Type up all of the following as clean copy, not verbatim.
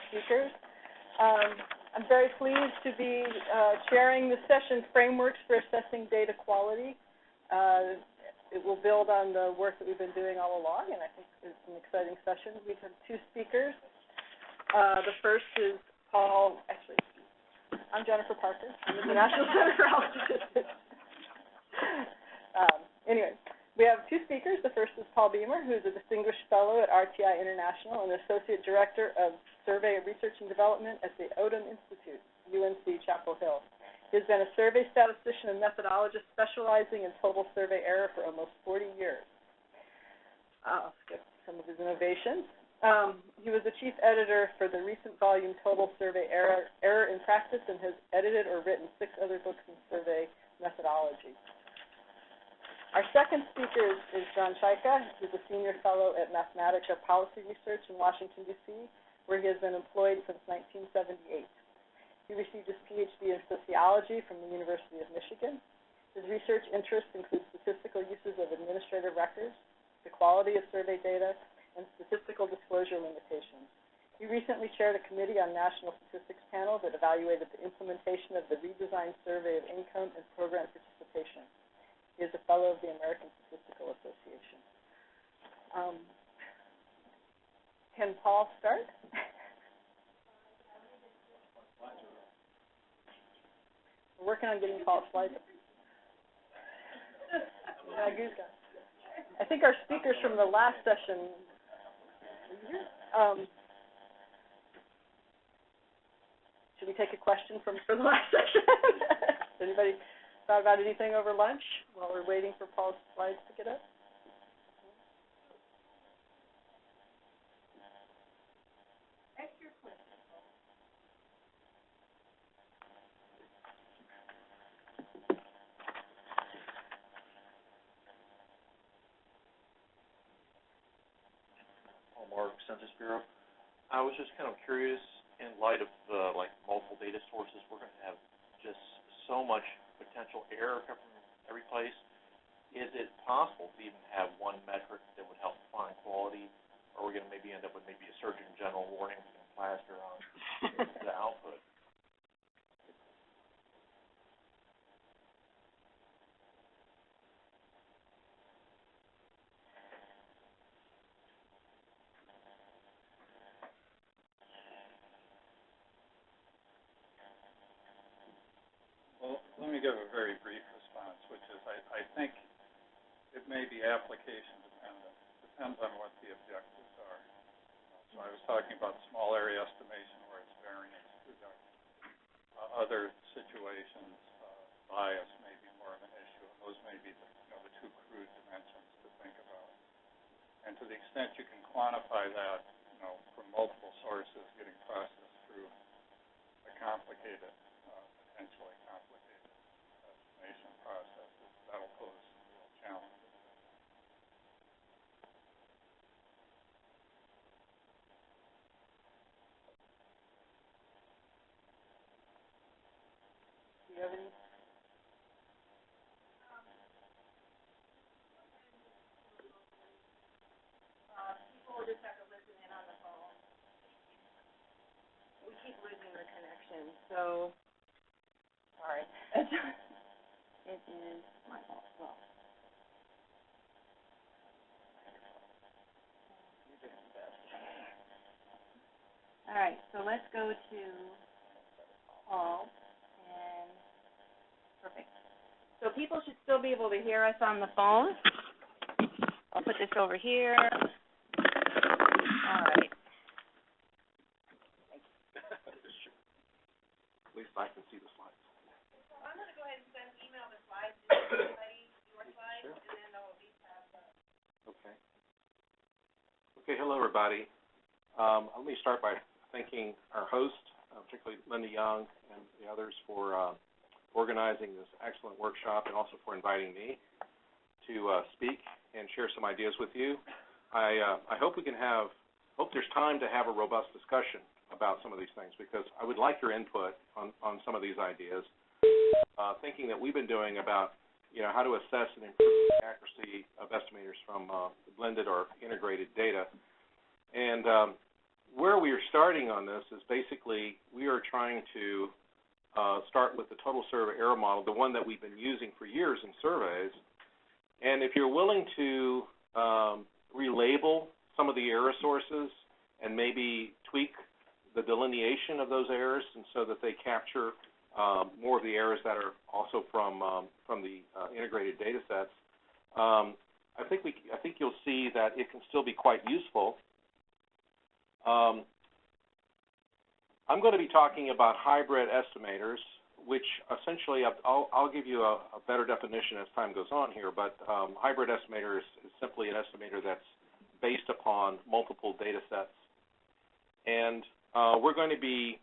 speakers. I'm very pleased to be chairing the session, Frameworks for Assessing Data Quality. It will build on the work that we've been doing all along, and I think it's an exciting session. We have two speakers. The first is Paul, actually, I'm Jennifer Parker. I'm with the National Center for Health Statistics. Anyway, we have two speakers. The first is Paul Beamer, who is a Distinguished Fellow at RTI International and Associate Director of Survey Research and Development at the Odum Institute, UNC Chapel Hill. He has been a survey statistician and methodologist specializing in total survey error for almost 40 years. I'll skip some of his innovations. He was the chief editor for the recent volume Total Survey Error in Practice and has edited or written 6 other books in survey methodology. Our second speaker is John Chayka. He's a senior fellow at Mathematica Policy Research in Washington, D.C., where he has been employed since 1978. He received his PhD in sociology from the University of Michigan. His research interests include statistical uses of administrative records, the quality of survey data, and statistical disclosure limitations. He recently chaired a committee on national statistics panel that evaluated the implementation of the redesigned survey of income and program participation. He is a fellow of the American Statistical Association. Can Paul start? We're working on getting Paul's slides up. I think our speakers from the last session, should we take a question from the last session? Anybody thought about anything over lunch while we're waiting for Paul's slides to get up? Census Bureau. I was just kind of curious, in light of multiple data sources, we're going to have just so much potential error coming from every place. Is it possible to even have one metric that would help define quality, or are we going to maybe end up with maybe a Surgeon General warning we can plaster on the output? Let me give a very brief response, which is I think it may be application dependent. Depends on what the objectives are. So I was talking about small area estimation where it's variance reduction. Other situations, bias may be more of an issue, and those may be the two crude dimensions to think about. And to the extent you can quantify that, from multiple sources getting processed through a complicated, potentially complicated estimation processes, that'll pose some real challenges. Do you have any? People will just have to listen in on the phone. We keep losing the connection, so sorry. It is my fault. Well. All right, so let's go to Paul, and perfect. So people should still be able to hear us on the phone. I'll put this over here. All right. At least I can see the slides. I'm going to go ahead and email the slides to everybody, your slides, sure. And then they'll at least have Okay. Okay, hello, everybody. Let me start by thanking our host, particularly Linda Young and the others for organizing this excellent workshop and also for inviting me to speak and share some ideas with you. I hope there's time to have a robust discussion about some of these things, because I would like your input on some of these ideas. Thinking that we've been doing about how to assess and improve the accuracy of estimators from blended or integrated data. And where we are starting on this is basically we are trying to start with the total survey error model, the one that we've been using for years in surveys. And if you're willing to relabel some of the error sources and maybe tweak the delineation of those errors, and so that they capture more of the errors that are also from the integrated data sets, I think you'll see that it can still be quite useful. I'm going to be talking about hybrid estimators, which essentially I'll give you a better definition as time goes on here. But hybrid estimator is simply an estimator that's based upon multiple data sets, and we're going to be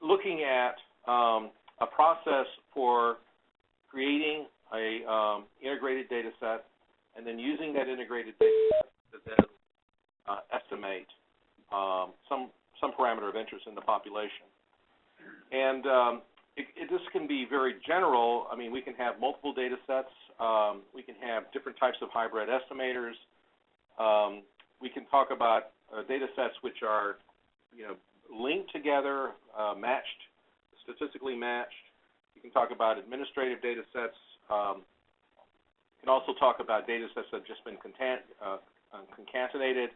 looking at a process for creating a integrated data set, and then using that integrated data set to then estimate some parameter of interest in the population. And this can be very general. I mean, we can have multiple data sets. We can have different types of hybrid estimators. We can talk about data sets which are, linked together, matched, statistically matched. You can talk about administrative data sets. You can also talk about data sets that have just been concatenated.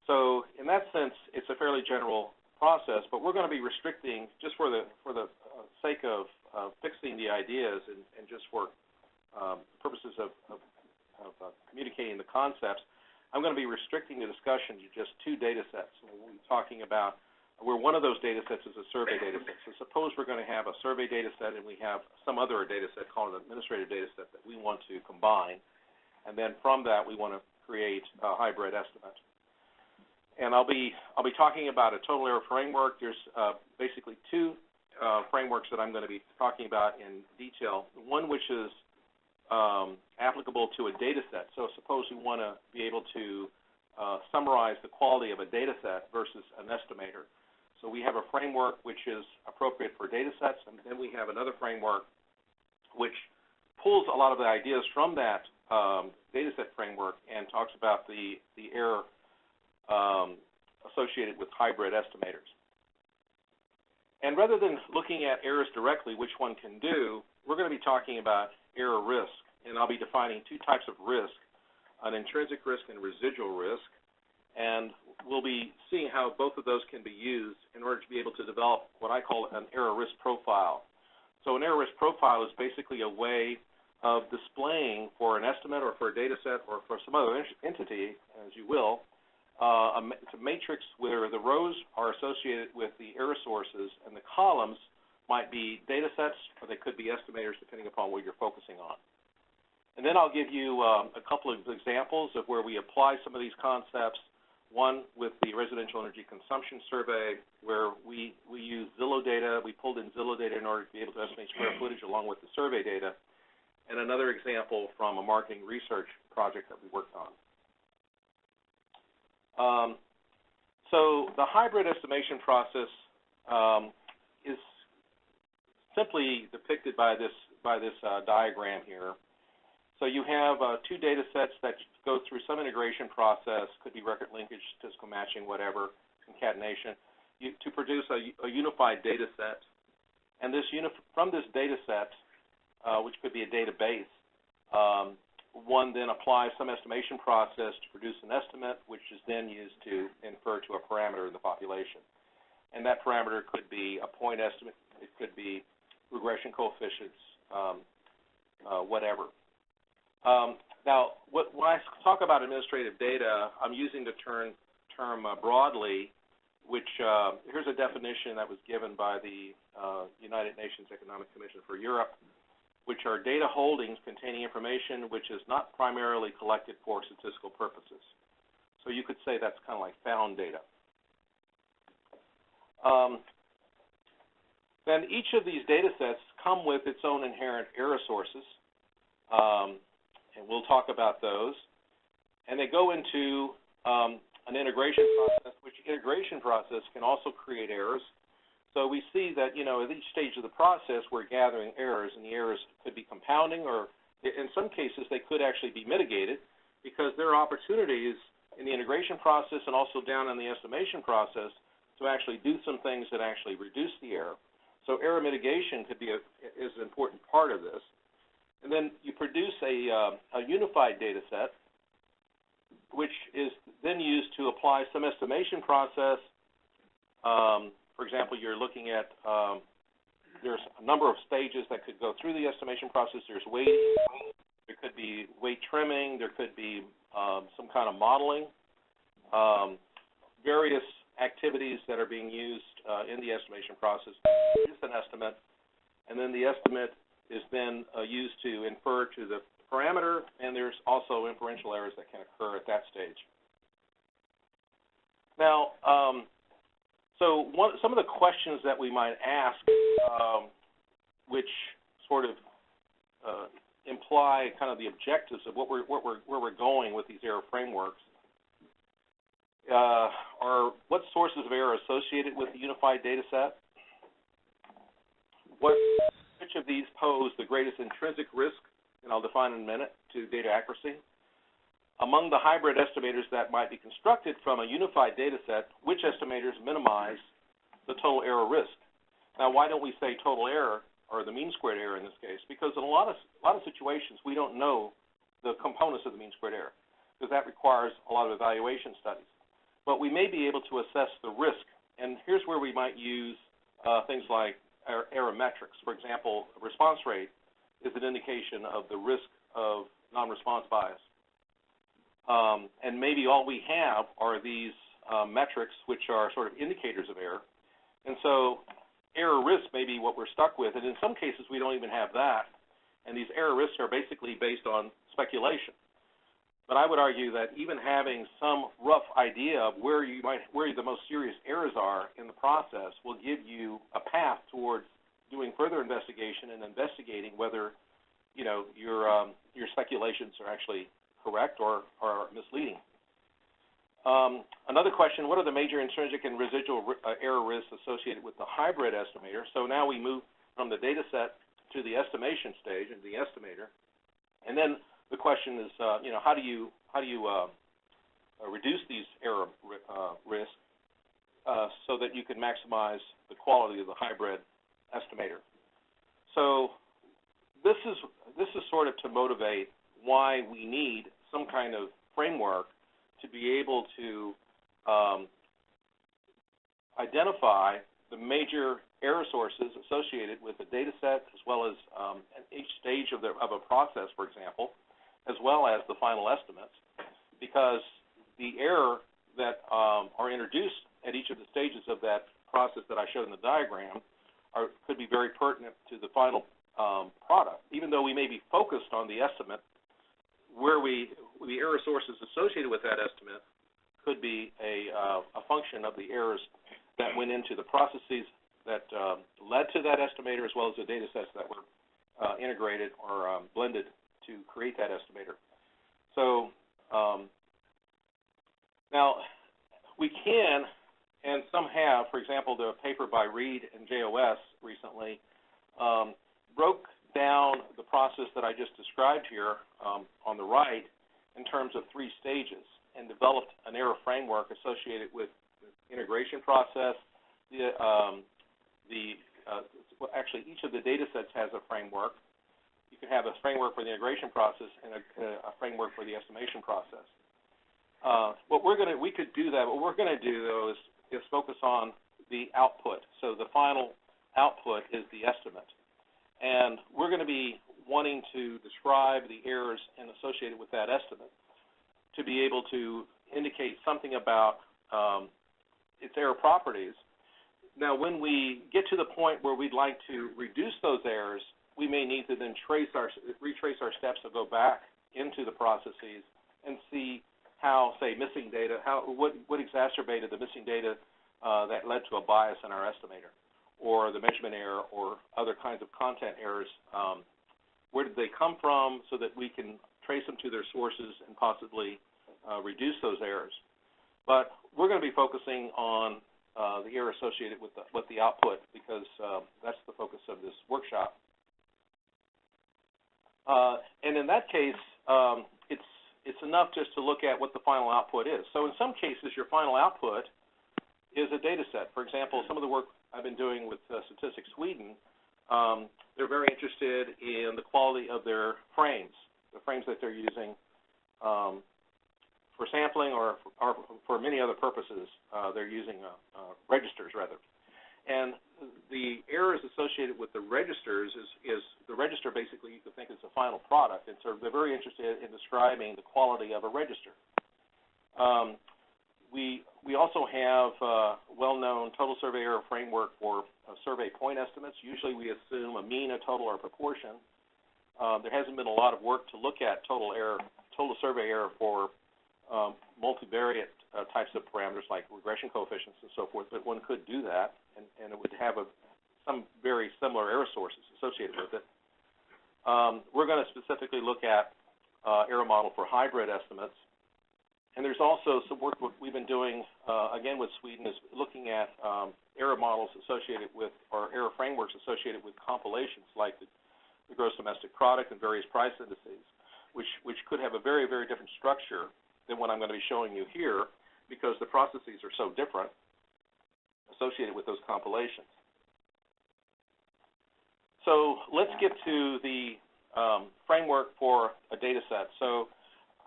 So in that sense, it's a fairly general process, but we're going to be restricting, just for the sake of fixing the ideas and just for purposes of communicating the concepts, I'm going to be restricting the discussion to just two data sets. We'll be talking about where one of those data sets is a survey data set. So suppose we're going to have a survey data set and we have some other data set called an administrative data set that we want to combine, and then from that we want to create a hybrid estimate. And I'll be talking about a total error framework. There's basically two frameworks that I'm going to be talking about in detail. One which is applicable to a data set. So suppose we want to be able to summarize the quality of a data set versus an estimator. So we have a framework which is appropriate for data sets, and then we have another framework which pulls a lot of the ideas from that data set framework and talks about the error associated with hybrid estimators. And rather than looking at errors directly, which one can do, we're going to be talking about error risk, and I'll be defining two types of risk, an intrinsic risk and residual risk, and we'll be seeing how both of those can be used in order to be able to develop what I call an error risk profile. So an error risk profile is basically a way of displaying for an estimate or for a data set or for some other entity, as you will, it's a matrix where the rows are associated with the error sources and the columns might be data sets, or they could be estimators depending upon what you're focusing on. And then I'll give you a couple of examples of where we apply some of these concepts. One with the Residential Energy Consumption Survey, where we use Zillow data. We pulled in Zillow data in order to be able to estimate square footage along with the survey data. And another example from a marketing research project that we worked on. So the hybrid estimation process is simply depicted by this diagram here. So you have two data sets that go through some integration process, could be record linkage, statistical matching, whatever, concatenation, to produce a unified data set. And from this data set, which could be a database, one then applies some estimation process to produce an estimate, which is then used to infer to a parameter in the population. And that parameter could be a point estimate, it could be regression coefficients, whatever. Now, when I talk about administrative data, I'm using the term broadly, which here's a definition that was given by the United Nations Economic Commission for Europe, which are data holdings containing information which is not primarily collected for statistical purposes. So you could say that's kind of like found data. Then each of these data sets come with its own inherent error sources, and we'll talk about those. And they go into an integration process, which integration process can also create errors. So we see that, at each stage of the process, we're gathering errors, and the errors could be compounding, or in some cases, they could actually be mitigated, because there are opportunities in the integration process and also down in the estimation process to actually do some things that actually reduce the error. So error mitigation could be is an important part of this. And then you produce a unified data set, which is then used to apply some estimation process. For example, you're looking at, there's a number of stages that could go through the estimation process. There's weighting, there could be weight trimming, there could be some kind of modeling, various activities that are being used in the estimation process. It's an estimate, and then the estimate is then used to infer to the parameter, and there's also inferential errors that can occur at that stage. Now, some of the questions that we might ask, which sort of imply kind of the objectives of where we're going with these error frameworks, are what sources of error are associated with the unified data set? Which of these pose the greatest intrinsic risk, and I'll define in a minute, to data accuracy? Among the hybrid estimators that might be constructed from a unified data set, which estimators minimize the total error risk? Now, why don't we say total error, or the mean squared error in this case? Because in a lot of situations, we don't know the components of the mean squared error, because that requires a lot of evaluation studies. But we may be able to assess the risk, and here's where we might use things like error metrics. For example, response rate is an indication of the risk of non-response bias. And maybe all we have are these metrics, which are sort of indicators of error. And so error risk may be what we're stuck with, and in some cases we don't even have that. And these error risks are basically based on speculation. But I would argue that even having some rough idea of where the most serious errors are in the process will give you a path towards doing further investigation and investigating whether, your speculations are actually correct or misleading. Another question: what are the major intrinsic and residual error risks associated with the hybrid estimator? So now we move from the data set to the estimation stage and the estimator, and then the question is, how do you reduce these error risks so that you can maximize the quality of the hybrid estimator? So this is sort of to motivate why we need some kind of framework to be able to identify the major error sources associated with the data set, as well as at each stage of a process, for example, as well as the final estimates, because the error that are introduced at each of the stages of that process that I showed in the diagram could be very pertinent to the final product. Even though we may be focused on the estimate, the error sources associated with that estimate could be a function of the errors that went into the processes that led to that estimator, as well as the data sets that were integrated or blended to create that estimator. So now we can, and some have, for example, the paper by Reed and JOS recently broke down the process that I just described here on the right in terms of 3 stages, and developed an error framework associated with the integration process. Actually, each of the data sets has a framework. You can have a framework for the integration process and a framework for the estimation process. We could do that. What we're going to do, though, is focus on the output. So the final output is the estimate. And we're going to be wanting to describe the errors associated with that estimate to be able to indicate something about its error properties. Now, when we get to the point where we'd like to reduce those errors, we may need to then retrace our steps to go back into the processes and see how, say, missing data, what exacerbated the missing data that led to a bias in our estimator, or the measurement error, or other kinds of content errors. Where did they come from, so that we can trace them to their sources and possibly reduce those errors. But we're going to be focusing on the error associated with the output, because that's the focus of this workshop. And in that case, it's enough just to look at what the final output is. So in some cases, your final output is a data set. For example, some of the work I've been doing with Statistics Sweden, they're very interested in the quality of their frames, the frames that they're using for sampling or for many other purposes. They're using registers, rather. And the errors associated with the registers is the register basically you could think is the final product, and so they're very interested in describing the quality of a register. We also have a well-known total survey error framework for survey point estimates. Usually we assume a mean, a total, or a proportion. There hasn't been a lot of work to look at total survey error for multivariate types of parameters like regression coefficients and so forth, but one could do that, and it would have some very similar error sources associated with it. We're going to specifically look at error model for hybrid estimates. And there's also some work we've been doing, again with Sweden, is looking at error models associated with, or error frameworks associated with compilations like the gross domestic product and various price indices, which could have a very, very different structure than what I'm going to be showing you here, because the processes are so different associated with those compilations. So let's get to the framework for a data set. So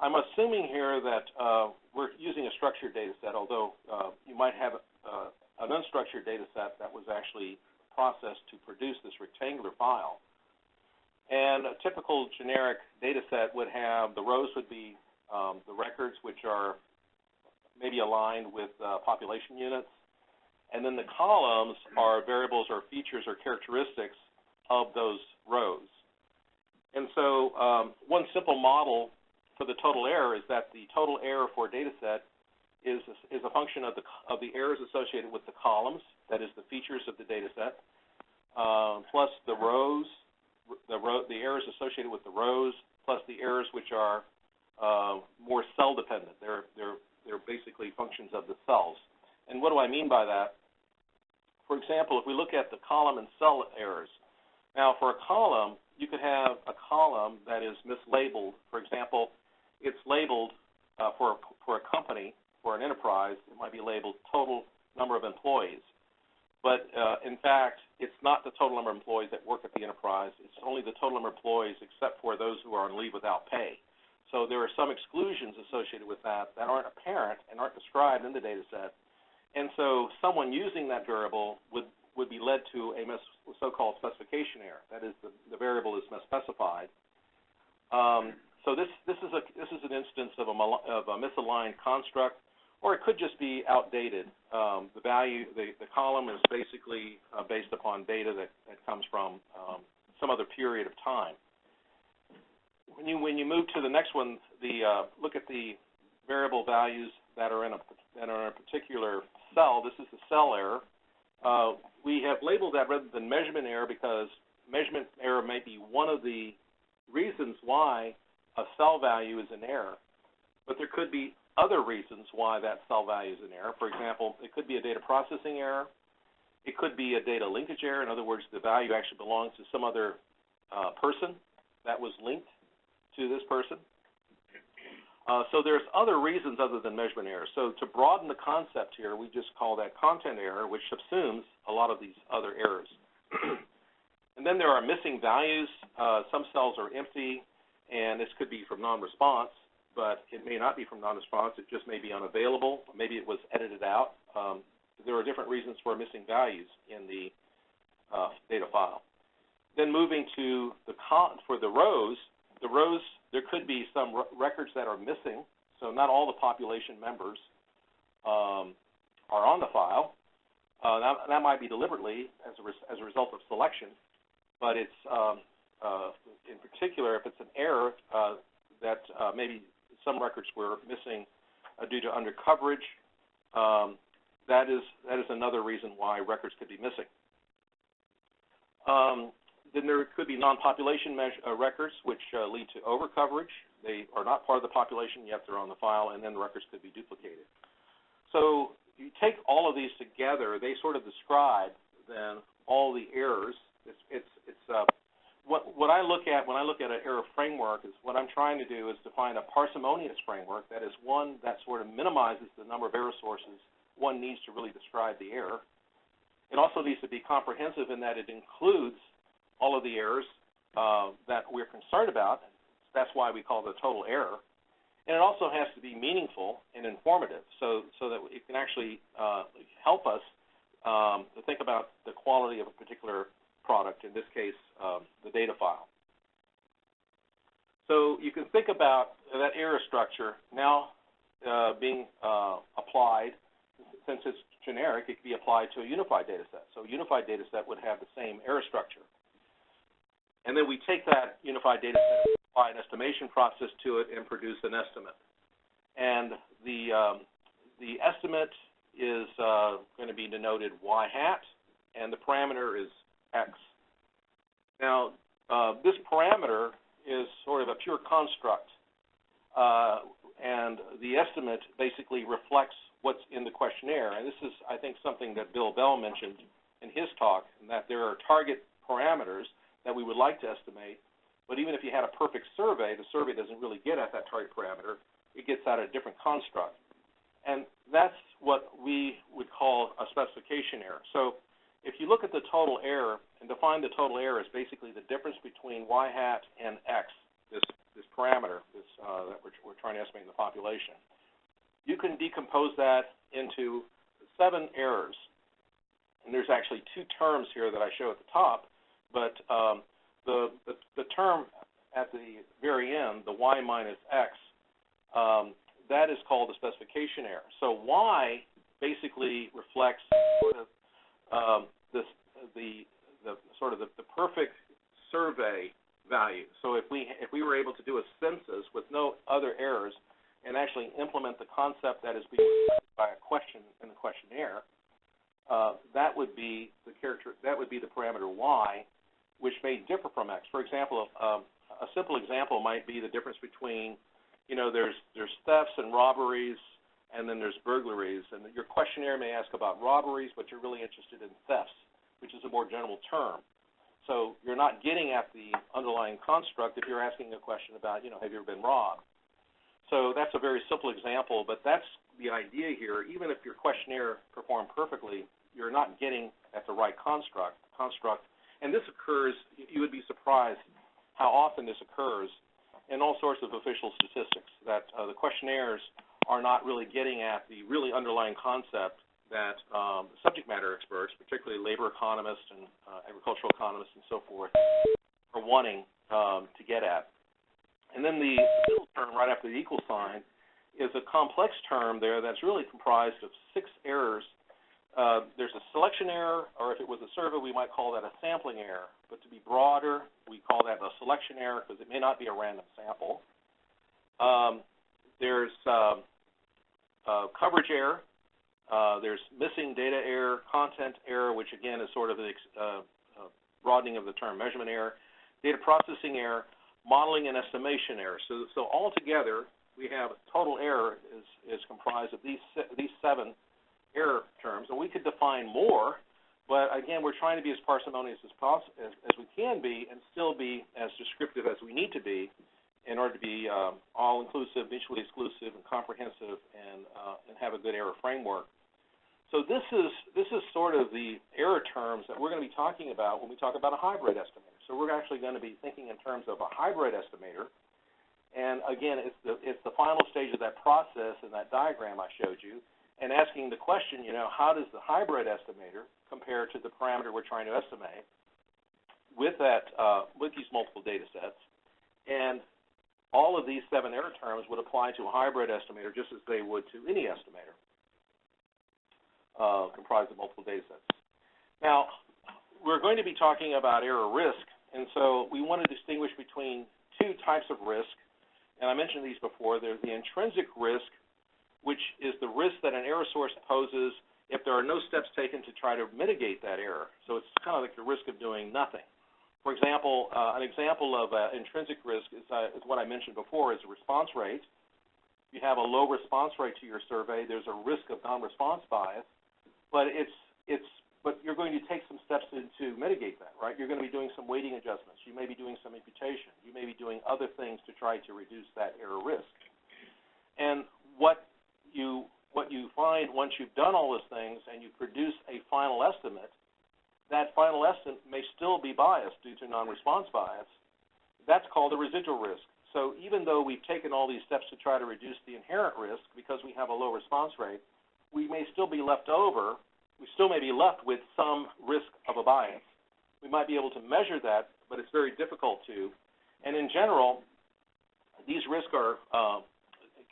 I'm assuming here that we're using a structured data set, although you might have an unstructured data set that was actually processed to produce this rectangular file. And a typical generic data set would have, the rows would be the records, which are maybe aligned with population units, and then the columns are variables or features or characteristics of those rows. And so one simple model for the total error is that the total error for a data set is a function of the errors associated with the columns, that is the features of the data set, plus the rows, the errors associated with the rows, plus the errors which are more cell dependent. They're basically functions of the cells. And what do I mean by that? For example, if we look at the column and cell errors, now for a column, you could have a column that is mislabeled. For example, it's labeled for a company, for an enterprise, it might be labeled total number of employees. But in fact, it's not the total number of employees that work at the enterprise. It's only the total number of employees except for those who are on leave without pay. So there are some exclusions associated with that aren't apparent and aren't described in the data set. And so someone using that variable would be led to a so-called specification error. That is, the variable is misspecified. So this is an instance of a misaligned construct, or it could just be outdated. The column is basically based upon data that comes from some other period of time. When you move to the next one, look at the variable values that are in a particular cell. This is the cell error. We have labeled that rather than measurement error because measurement error may be one of the reasons why a cell value is in error. But there could be other reasons why that cell value is in error. For example, it could be a data processing error. It could be a data linkage error. In other words, the value actually belongs to some other person that was linked to this person. So there's other reasons other than measurement error. So to broaden the concept here, we just call that content error, which subsumes a lot of these other errors. And then there are missing values. Some cells are empty, and this could be from non-response, but it may not be from non-response. It just may be unavailable. Maybe it was edited out. There are different reasons for missing values in the data file. Then moving to for the rows, there could be some records that are missing, so not all the population members are on the file. That might be deliberately as a result of selection, but it's in particular if it's an error that maybe some records were missing due to undercoverage. That is another reason why records could be missing. Then there could be non-population records which lead to overcoverage. They are not part of the population, yet they're on the file, and then the records could be duplicated. So you take all of these together, they sort of describe then all the errors. what I look at when I look at an error framework is what I'm trying to do is to find a parsimonious framework, that is one that sort of minimizes the number of error sources one needs to really describe the error. It also needs to be comprehensive in that it includes all of the errors that we're concerned about. That's why we call it a total error. And it also has to be meaningful and informative so that it can actually help us to think about the quality of a particular product, in this case, the data file. So you can think about that error structure now being applied. Since it's generic, it can be applied to a unified data set. So a unified data set would have the same error structure. And then we take that unified data set, apply an estimation process to it, and produce an estimate. And the estimate is going to be denoted y hat, and the parameter is x. Now, this parameter is sort of a pure construct, and the estimate basically reflects what's in the questionnaire. And this is, I think, something that Bill Bell mentioned in his talk, and that there are target parameters that we would like to estimate, but even if you had a perfect survey, the survey doesn't really get at that target parameter. It gets at a different construct. And that's what we would call a specification error. So if you look at the total error and define the total error as basically the difference between y hat and x, this parameter that we're trying to estimate in the population, you can decompose that into 7 errors. And there's actually 2 terms here that I show at the top, but the term at the very end, the y minus x, that is called the specification error. So y basically reflects sort of the perfect survey value. So if we were able to do a census with no other errors and actually implement the concept that is being reflected by a question in the questionnaire, that would be the parameter y, which may differ from x. For example, a simple example might be the difference between, there's thefts and robberies, and then there's burglaries. And your questionnaire may ask about robberies, but you're really interested in thefts, which is a more general term. So you're not getting at the underlying construct if you're asking a question about, have you ever been robbed? So that's a very simple example, but that's the idea here. Even if your questionnaire performed perfectly, you're not getting at the right construct. And this occurs, you would be surprised how often this occurs in all sorts of official statistics, that the questionnaires are not really getting at the really underlying concept that subject matter experts, particularly labor economists and agricultural economists and so forth, are wanting to get at. And then the middle term right after the equal sign is a complex term there that's really comprised of 6 errors. There's a selection error, or if it was a survey, we might call that a sampling error. But to be broader, we call that a selection error because it may not be a random sample. There's coverage error. There's missing data error, content error, which again is sort of the broadening of the term measurement error, data processing error, modeling and estimation error. So altogether, we have total error is comprised of these 7 error terms, and we could define more, but again, we're trying to be as parsimonious as we can be and still be as descriptive as we need to be in order to be all-inclusive, mutually exclusive, and comprehensive, and have a good error framework. So this is sort of the error terms that we're going to be talking about when we talk about a hybrid estimator. So we're actually going to be thinking in terms of a hybrid estimator, and again, it's the final stage of that process in that diagram I showed you, and asking the question, how does the hybrid estimator compare to the parameter we're trying to estimate with these multiple data sets? And all of these 7 error terms would apply to a hybrid estimator just as they would to any estimator comprised of multiple data sets. Now, we're going to be talking about error risk, and so we want to distinguish between 2 types of risk, and I mentioned these before. There's the intrinsic risk, which is the risk that an error source poses if there are no steps taken to try to mitigate that error. So it's kind of like the risk of doing nothing. For example, an example of intrinsic risk is what I mentioned before, is response rate. If you have a low response rate to your survey, there's a risk of non-response bias, but but you're going to take some steps to mitigate that, right? You're going to be doing some weighting adjustments. You may be doing some imputation. You may be doing other things to try to reduce that error risk. And what you find once you've done all those things and you produce a final estimate, that final estimate may still be biased due to non-response bias. That's called a residual risk. So even though we've taken all these steps to try to reduce the inherent risk because we have a low response rate, we may still be left over. We still may be left with some risk of a bias. We might be able to measure that, but it's very difficult to. And in general, these risks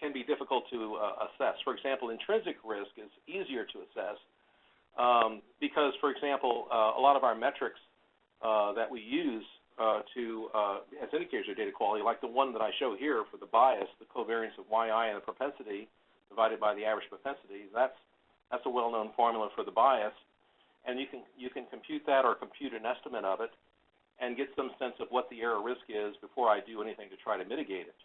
can be difficult to assess. For example, intrinsic risk is easier to assess because, for example, a lot of our metrics that we use as indicators of data quality, like the one that I show here for the bias, the covariance of yi and the propensity divided by the average propensity, that's a well-known formula for the bias, and you can compute that or compute an estimate of it and get some sense of what the error risk is before I do anything to try to mitigate it.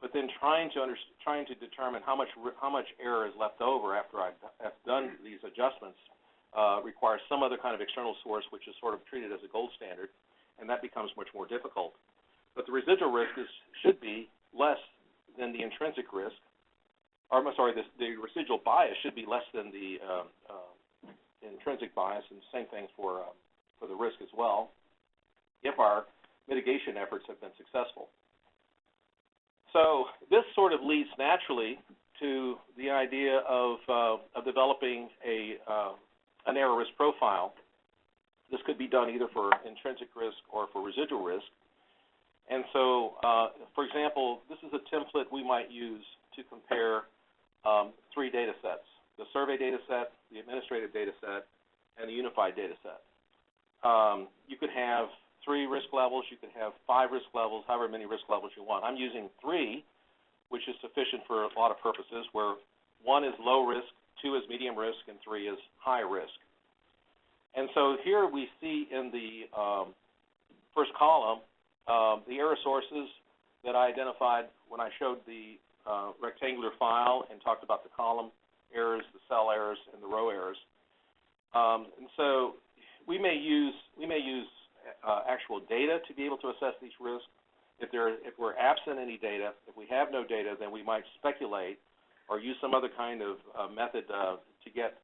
But then trying to determine how much error is left over after I've done these adjustments requires some other kind of external source, which is sort of treated as a gold standard, and that becomes much more difficult. But the residual risk should be less than the intrinsic risk. Or, I'm sorry, the residual bias should be less than the intrinsic bias, and same thing for the risk as well, if our mitigation efforts have been successful. So this sort of leads naturally to the idea of developing an error risk profile. This could be done either for intrinsic risk or for residual risk. And so, for example, this is a template we might use to compare 3 data sets: the survey data set, the administrative data set, and the unified data set. You could have 3 risk levels, you could have 5 risk levels, however many risk levels you want. I'm using 3, which is sufficient for a lot of purposes, where 1 is low risk, 2 is medium risk, and 3 is high risk. And so here we see in the first column the error sources that I identified when I showed the rectangular file and talked about the column errors, the cell errors, and the row errors. And so we may use actual data to be able to assess these risks. If we're absent any data, if we have no data, then we might speculate or use some other kind of method to get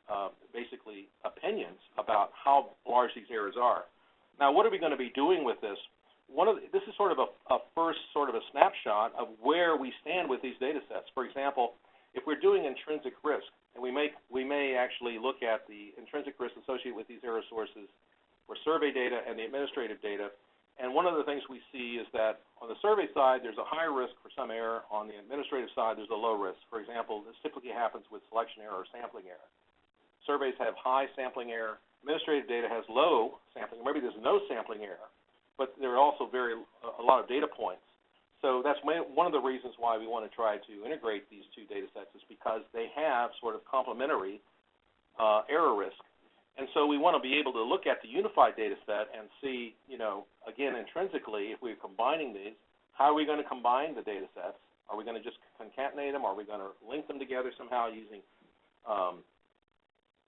basically opinions about how large these errors are. Now, what are we going to be doing with this? This is sort of a first sort of a snapshot of where we stand with these data sets. For example, if we're doing intrinsic risk, and we may actually look at the intrinsic risk associated with these error sources for survey data and the administrative data. And one of the things we see is that on the survey side, there's a higher risk for some error. On the administrative side, there's a low risk. For example, this typically happens with selection error or sampling error. Surveys have high sampling error. Administrative data has low sampling. Maybe there's no sampling error, but there are also a lot of data points. So that's one of the reasons why we want to try to integrate these 2 data sets, is because they have sort of complementary error risk. And so we want to be able to look at the unified data set and see, again, intrinsically, if we're combining these, how are we going to combine the data sets? Are we going to just concatenate them? Are we going to link them together somehow using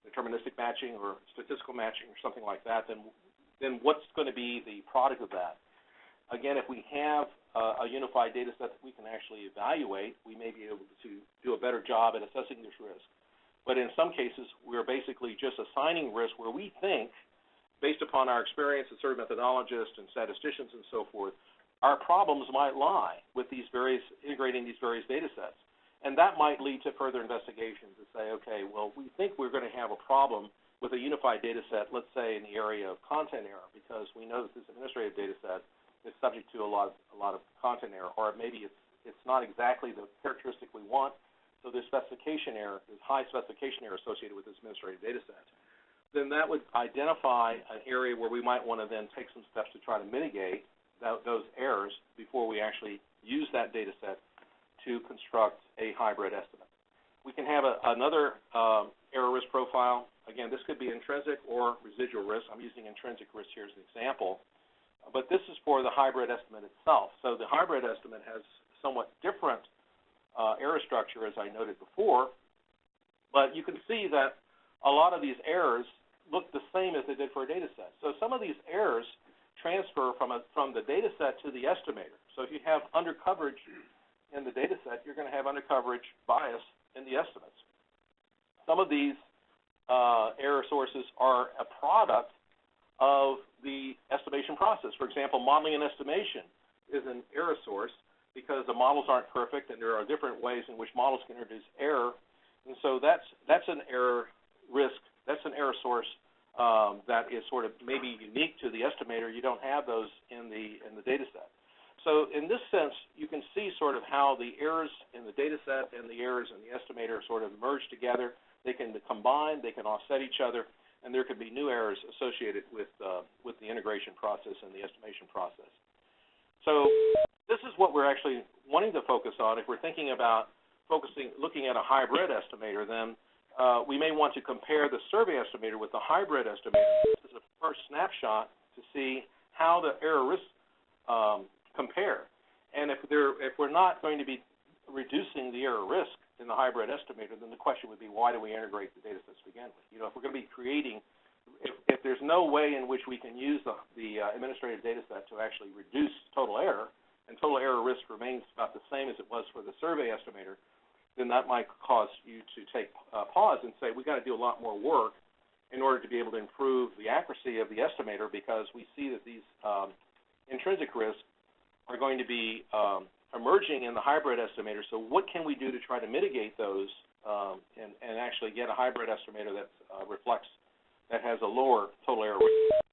deterministic matching or statistical matching or something like that? Then what's going to be the product of that? Again, if we have a unified data set that we can actually evaluate, we may be able to do a better job at assessing this risk. But in some cases, we're basically just assigning risk where we think, based upon our experience as survey methodologists and statisticians and so forth, our problems might lie with integrating these various data sets. And that might lead to further investigation to say, okay, well, we think we're going to have a problem with a unified data set, let's say in the area of content error, because we know that this administrative data set is subject to a lot of content error, or maybe it's not exactly the characteristic we want. So there's specification error, there's high specification error associated with this administrative data set. Then that would identify an area where we might want to then take some steps to try to mitigate those errors before we actually use that data set to construct a hybrid estimate. We can have another error risk profile. Again, this could be intrinsic or residual risk. I'm using intrinsic risk here as an example. But this is for the hybrid estimate itself. So the hybrid estimate has somewhat different error structure, as I noted before, but you can see that a lot of these errors look the same as they did for a data set. So some of these errors transfer from the data set to the estimator. So if you have undercoverage in the data set, you're going to have undercoverage bias in the estimates. Some of these error sources are a product of the estimation process. For example, modeling and estimation is an error source because the models aren't perfect and there are different ways in which models can introduce error. And so that's an error risk. That's an error source that is sort of maybe unique to the estimator. You don't have those in the data set. So in this sense, you can see sort of how the errors in the data set and the errors in the estimator sort of merge together. They can combine, they can offset each other, and there could be new errors associated with the integration process and the estimation process. So this is what we're actually wanting to focus on. If we're thinking about looking at a hybrid estimator, then we may want to compare the survey estimator with the hybrid estimator. This is a first snapshot to see how the error risks compare. And if we're not going to be reducing the error risk in the hybrid estimator, then the question would be, why do we integrate the data sets to begin with? You know, if we're going to be creating, if there's no way in which we can use the administrative data set to actually reduce total error, and total error risk remains about the same as it was for the survey estimator, then that might cause you to take pause and say, we've got to do a lot more work in order to be able to improve the accuracy of the estimator, because we see that these intrinsic risks are going to be emerging in the hybrid estimator. So what can we do to try to mitigate those and actually get a hybrid estimator that that has a lower total error risk?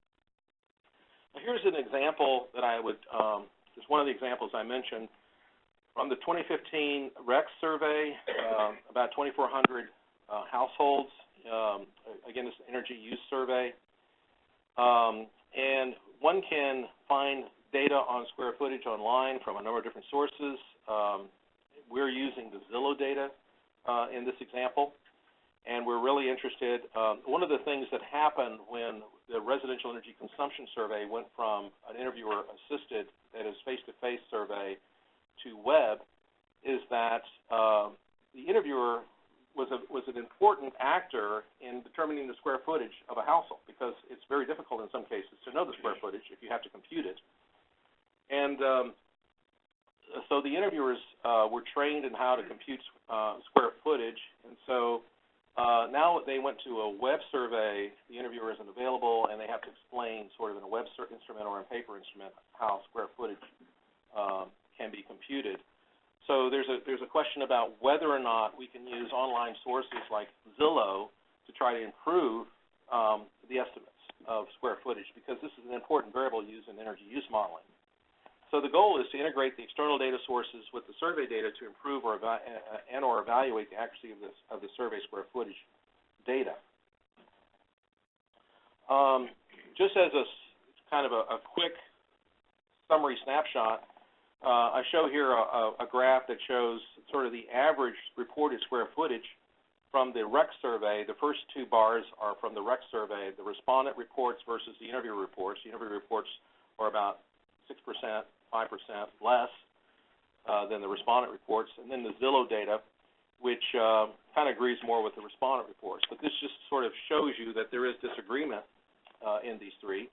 Now, here's an example that I would, just one of the examples I mentioned from the 2015 REX survey, about 2,400 households. Again, this is an energy use survey. And one can find data on square footage online from a number of different sources. We're using the Zillow data in this example, and we're really interested. One of the things that happened when the residential energy consumption survey went from an interviewer-assisted, that is face-to-face survey, to web, is that the interviewer was an important actor in determining the square footage of a household, because it's very difficult in some cases to know the square footage if you have to compute it. And so the interviewers were trained in how to compute square footage, and so now they went to a web survey. The interviewer isn't available, and they have to explain sort of in a web instrument or in a paper instrument how square footage can be computed. So there's a question about whether or not we can use online sources like Zillow to try to improve the estimates of square footage, because this is an important variable used in energy use modeling. So the goal is to integrate the external data sources with the survey data to improve or evaluate the accuracy of the survey square footage data. Just as a kind of a quick summary snapshot, I show here a graph that shows sort of the average reported square footage from the REX survey. The first two bars are from the REX survey, the respondent reports versus the interviewer reports. The interviewer reports are about 6%, 5% less than the respondent reports, and then the Zillow data, which kind of agrees more with the respondent reports. But this just sort of shows you that there is disagreement in these three.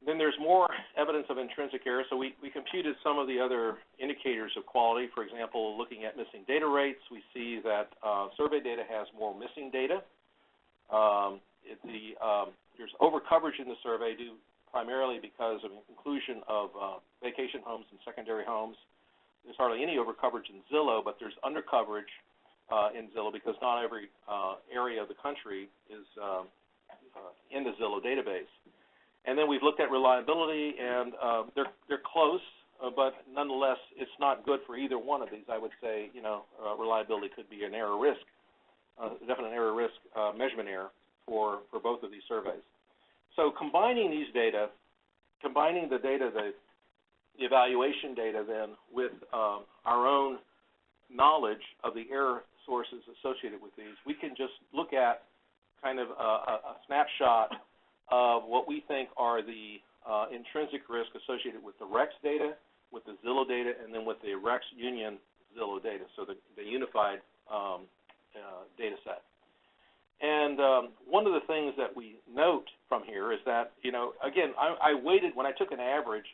Then there's more evidence of intrinsic error. So we computed some of the other indicators of quality. For example, looking at missing data rates, we see that survey data has more missing data. There's overcoverage in the survey due primarily because of inclusion of vacation homes and secondary homes. There's hardly any overcoverage in Zillow, but there's undercoverage in Zillow because not every area of the country is in the Zillow database. And then we've looked at reliability, and they're close, but nonetheless, it's not good for either one of these. I would say, reliability could be an error risk, definite error risk measurement error for both of these surveys. So combining these data, combining the data, the evaluation data then with our own knowledge of the error sources associated with these, we can just look at kind of a snapshot of what we think are the intrinsic risk associated with the REX data, with the Zillow data, and then with the REX Union Zillow data, so the unified data set. And one of the things that we note from here is that, again, I weighted, when I took an average,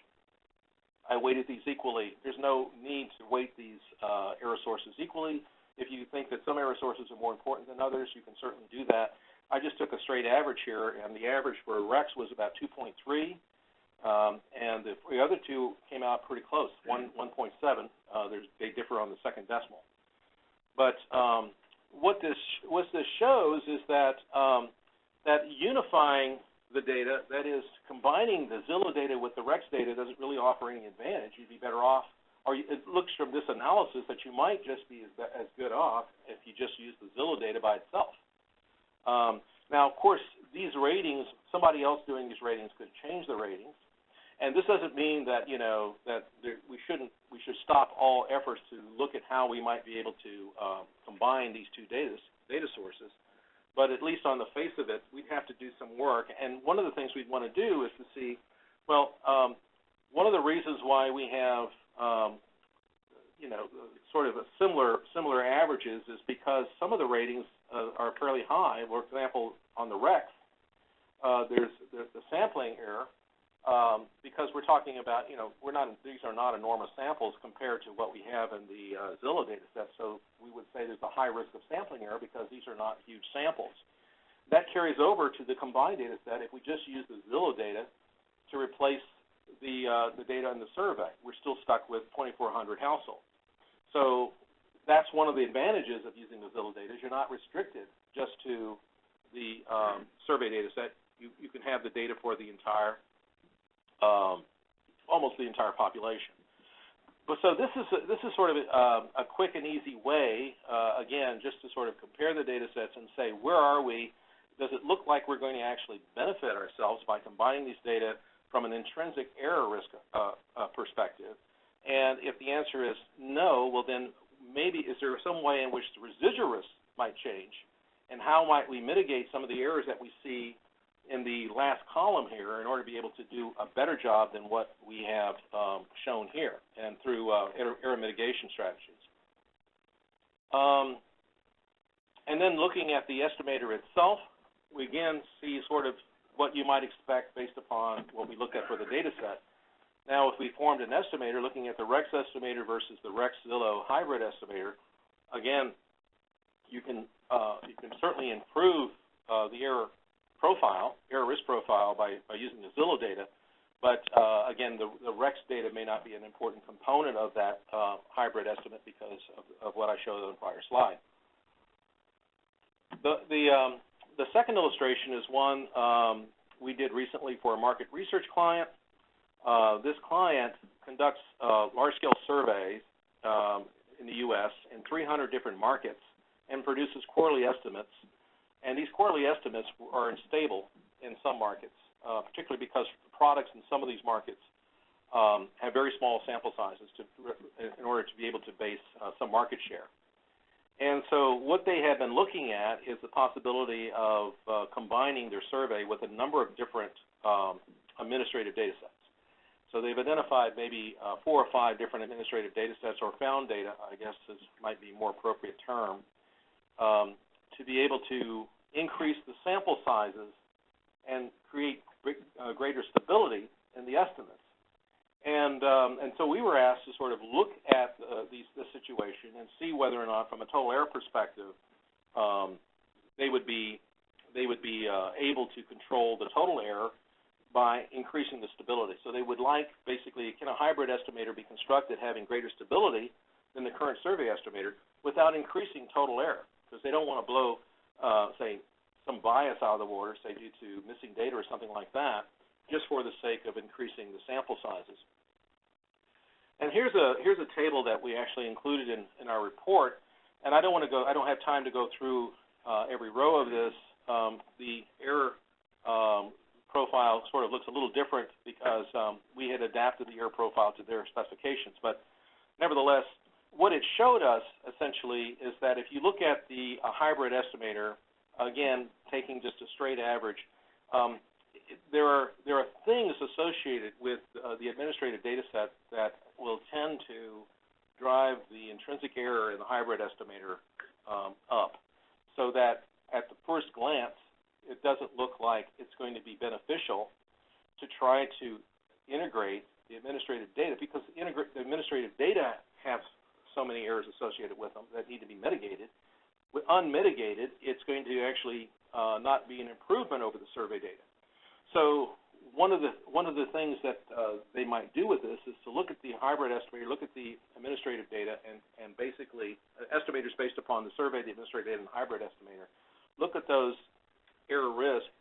I weighted these equally. There's no need to weight these error sources equally. If you think that some error sources are more important than others, you can certainly do that. I just took a straight average here, and the average for Rex was about 2.3, and the other two came out pretty close, 1.7. They differ on the second decimal. But what this shows is that that unifying the data, that is, combining the Zillow data with the Rex data, doesn't really offer any advantage. You'd be better off, or it looks from this analysis that you might just be as good off if you just use the Zillow data by itself. Now, of course, these ratings, somebody else doing these ratings could change the ratings, and this doesn't mean that we should stop all efforts to look at how we might be able to combine these two data sources. But at least on the face of it, we'd have to do some work. And one of the things we'd want to do is to see, well, one of the reasons why we have, sort of a similar averages is because some of the ratings are fairly high. For example, on the Rex, there's the sampling error, because we're talking about, these are not enormous samples compared to what we have in the Zillow data set. So we would say there's a high risk of sampling error because these are not huge samples. That carries over to the combined data set. If we just use the Zillow data to replace the data in the survey, we're still stuck with 2,400 households. So that's one of the advantages of using the Zillow data is you're not restricted just to the survey data set. You can have the data for the entire almost the entire population. But so this is sort of a quick and easy way, again, just to sort of compare the data sets and say, where are we? Does it look like we're going to actually benefit ourselves by combining these data from an intrinsic error risk perspective? And if the answer is no, well then maybe is there some way in which the residual risk might change? And how might we mitigate some of the errors that we see in the last column here in order to be able to do a better job than what we have shown here and through error mitigation strategies. And then looking at the estimator itself, we again see sort of what you might expect based upon what we looked at for the data set. Now, if we formed an estimator looking at the Rex estimator versus the Rex-Zillow hybrid estimator, again, you can certainly improve the error risk profile by using the Zillow data, but again, the Rex data may not be an important component of that hybrid estimate because of what I showed on the prior slide. The second illustration is one we did recently for a market research client. This client conducts large-scale surveys in the U.S. in 300 different markets and produces quarterly estimates. And these quarterly estimates are unstable in some markets, particularly because products in some of these markets have very small sample sizes in order to be able to base some market share. And so what they have been looking at is the possibility of combining their survey with a number of different administrative data sets. So they've identified maybe 4 or 5 different administrative data sets, or found data, I guess might be a more appropriate term, to be able to increase the sample sizes and create greater stability in the estimates. And so we were asked to sort of look at this situation and see whether or not, from a total error perspective, they would be able to control the total error by increasing the stability. So they would like, basically, can a hybrid estimator be constructed having greater stability than the current survey estimator without increasing total error? Because they don't want to blow, say, some bias out of the water, say due to missing data or something like that, just for the sake of increasing the sample sizes. And here's a table that we actually included in our report, and I don't have time to go through every row of this. The error profile sort of looks a little different because we had adapted the error profile to their specifications. But nevertheless, what it showed us essentially is that if you look at the hybrid estimator, again, taking just a straight average, there are things associated with the administrative data set that will tend to drive the intrinsic error in the hybrid estimator up, so that at the first glance, it doesn't look like it's going to be beneficial to try to integrate the administrative data, because the administrative data have so many errors associated with them that need to be mitigated. With unmitigated, it's going to actually not be an improvement over the survey data. So one of the things that they might do with this is to look at the hybrid estimator, look at the administrative data, and basically estimators based upon the survey, the administrative data, and the hybrid estimator, look at those error risks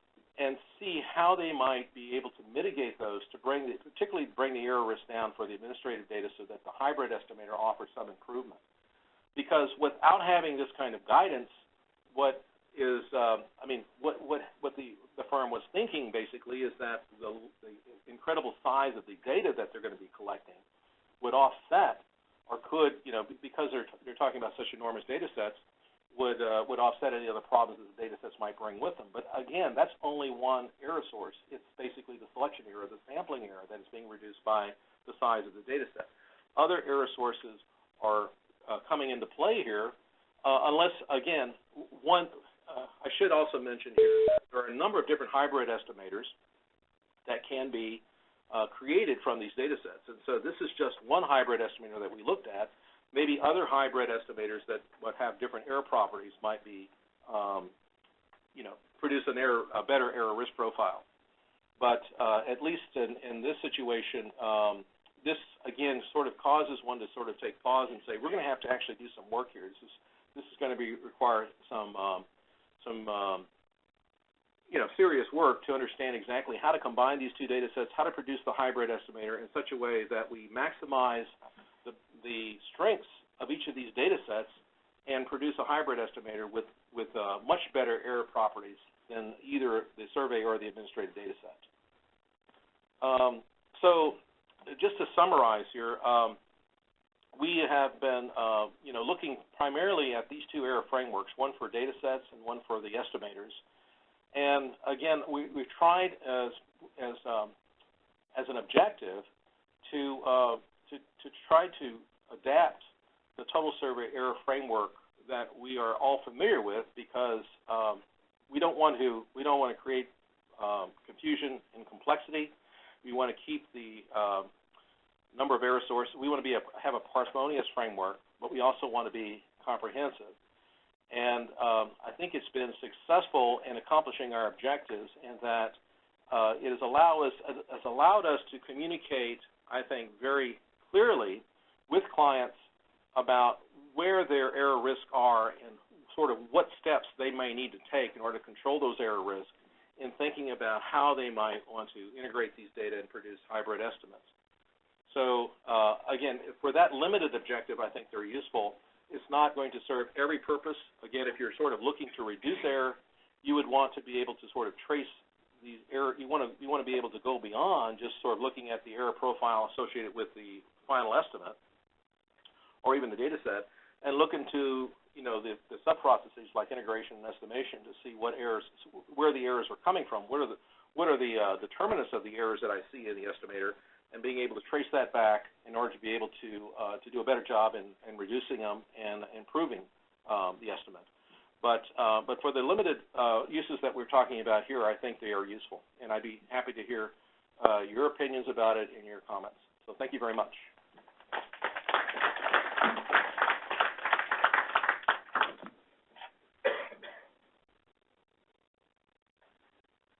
and see how they might be able to mitigate those to particularly bring the error risk down for the administrative data so that the hybrid estimator offers some improvement. Because without having this kind of guidance, what the firm was thinking basically is that the incredible size of the data that they're going to be collecting would offset, or could, because they're talking about such enormous data sets, would offset any other problems that the data sets might bring with them. But again, that's only one error source. It's basically the selection error, the sampling error that is being reduced by the size of the data set. Other error sources are coming into play here, unless, again, I should also mention here that there are a number of different hybrid estimators that can be created from these data sets. And so this is just one hybrid estimator that we looked at. Maybe other hybrid estimators that would have different error properties might be, produce a better error risk profile. But at least in this situation, this again sort of causes one to sort of take pause and say, we're going to have to actually do some work here. This is going to require some serious work to understand exactly how to combine these two data sets, how to produce the hybrid estimator in such a way that we maximize the strengths of each of these data sets and produce a hybrid estimator with much better error properties than either the survey or the administrative data set. So just to summarize here, we have been looking primarily at these two error frameworks, one for data sets and one for the estimators. And again, we've tried as an objective to try to adapt the total survey error framework that we are all familiar with, because we don't want to create confusion and complexity. We want to keep the number of error sources. We want to have a parsimonious framework, but we also want to be comprehensive. And I think it's been successful in accomplishing our objectives, in that it has allowed us to communicate, I think, very clearly with clients about where their error risks are and sort of what steps they may need to take in order to control those error risks, in thinking about how they might want to integrate these data and produce hybrid estimates. So again, for that limited objective, I think they're useful. It's not going to serve every purpose. Again, if you're sort of looking to reduce error, you would want to be able to sort of trace these error. You want to be able to go beyond just sort of looking at the error profile associated with the final estimate, or even the data set, and look into the sub-processes like integration and estimation to see where the errors are coming from. What are the determinants of the errors that I see in the estimator, and being able to trace that back in order to be able to do a better job in reducing them and improving the estimate. But for the limited uses that we're talking about here, I think they are useful, and I'd be happy to hear your opinions about it and your comments. So thank you very much.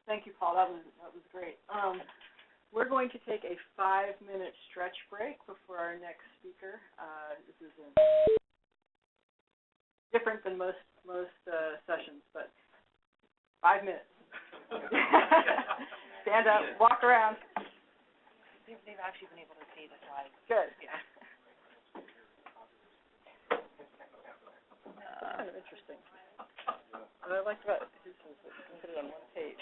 Thank you, Paul. That was great. We're going to take a 5-minute stretch break before our next speaker. This is different than most sessions, but 5 minutes. Stand up, walk around. They've actually been able to see the slides. Good. Yeah. That's kind of interesting. What I liked about his was that you can put it on one page.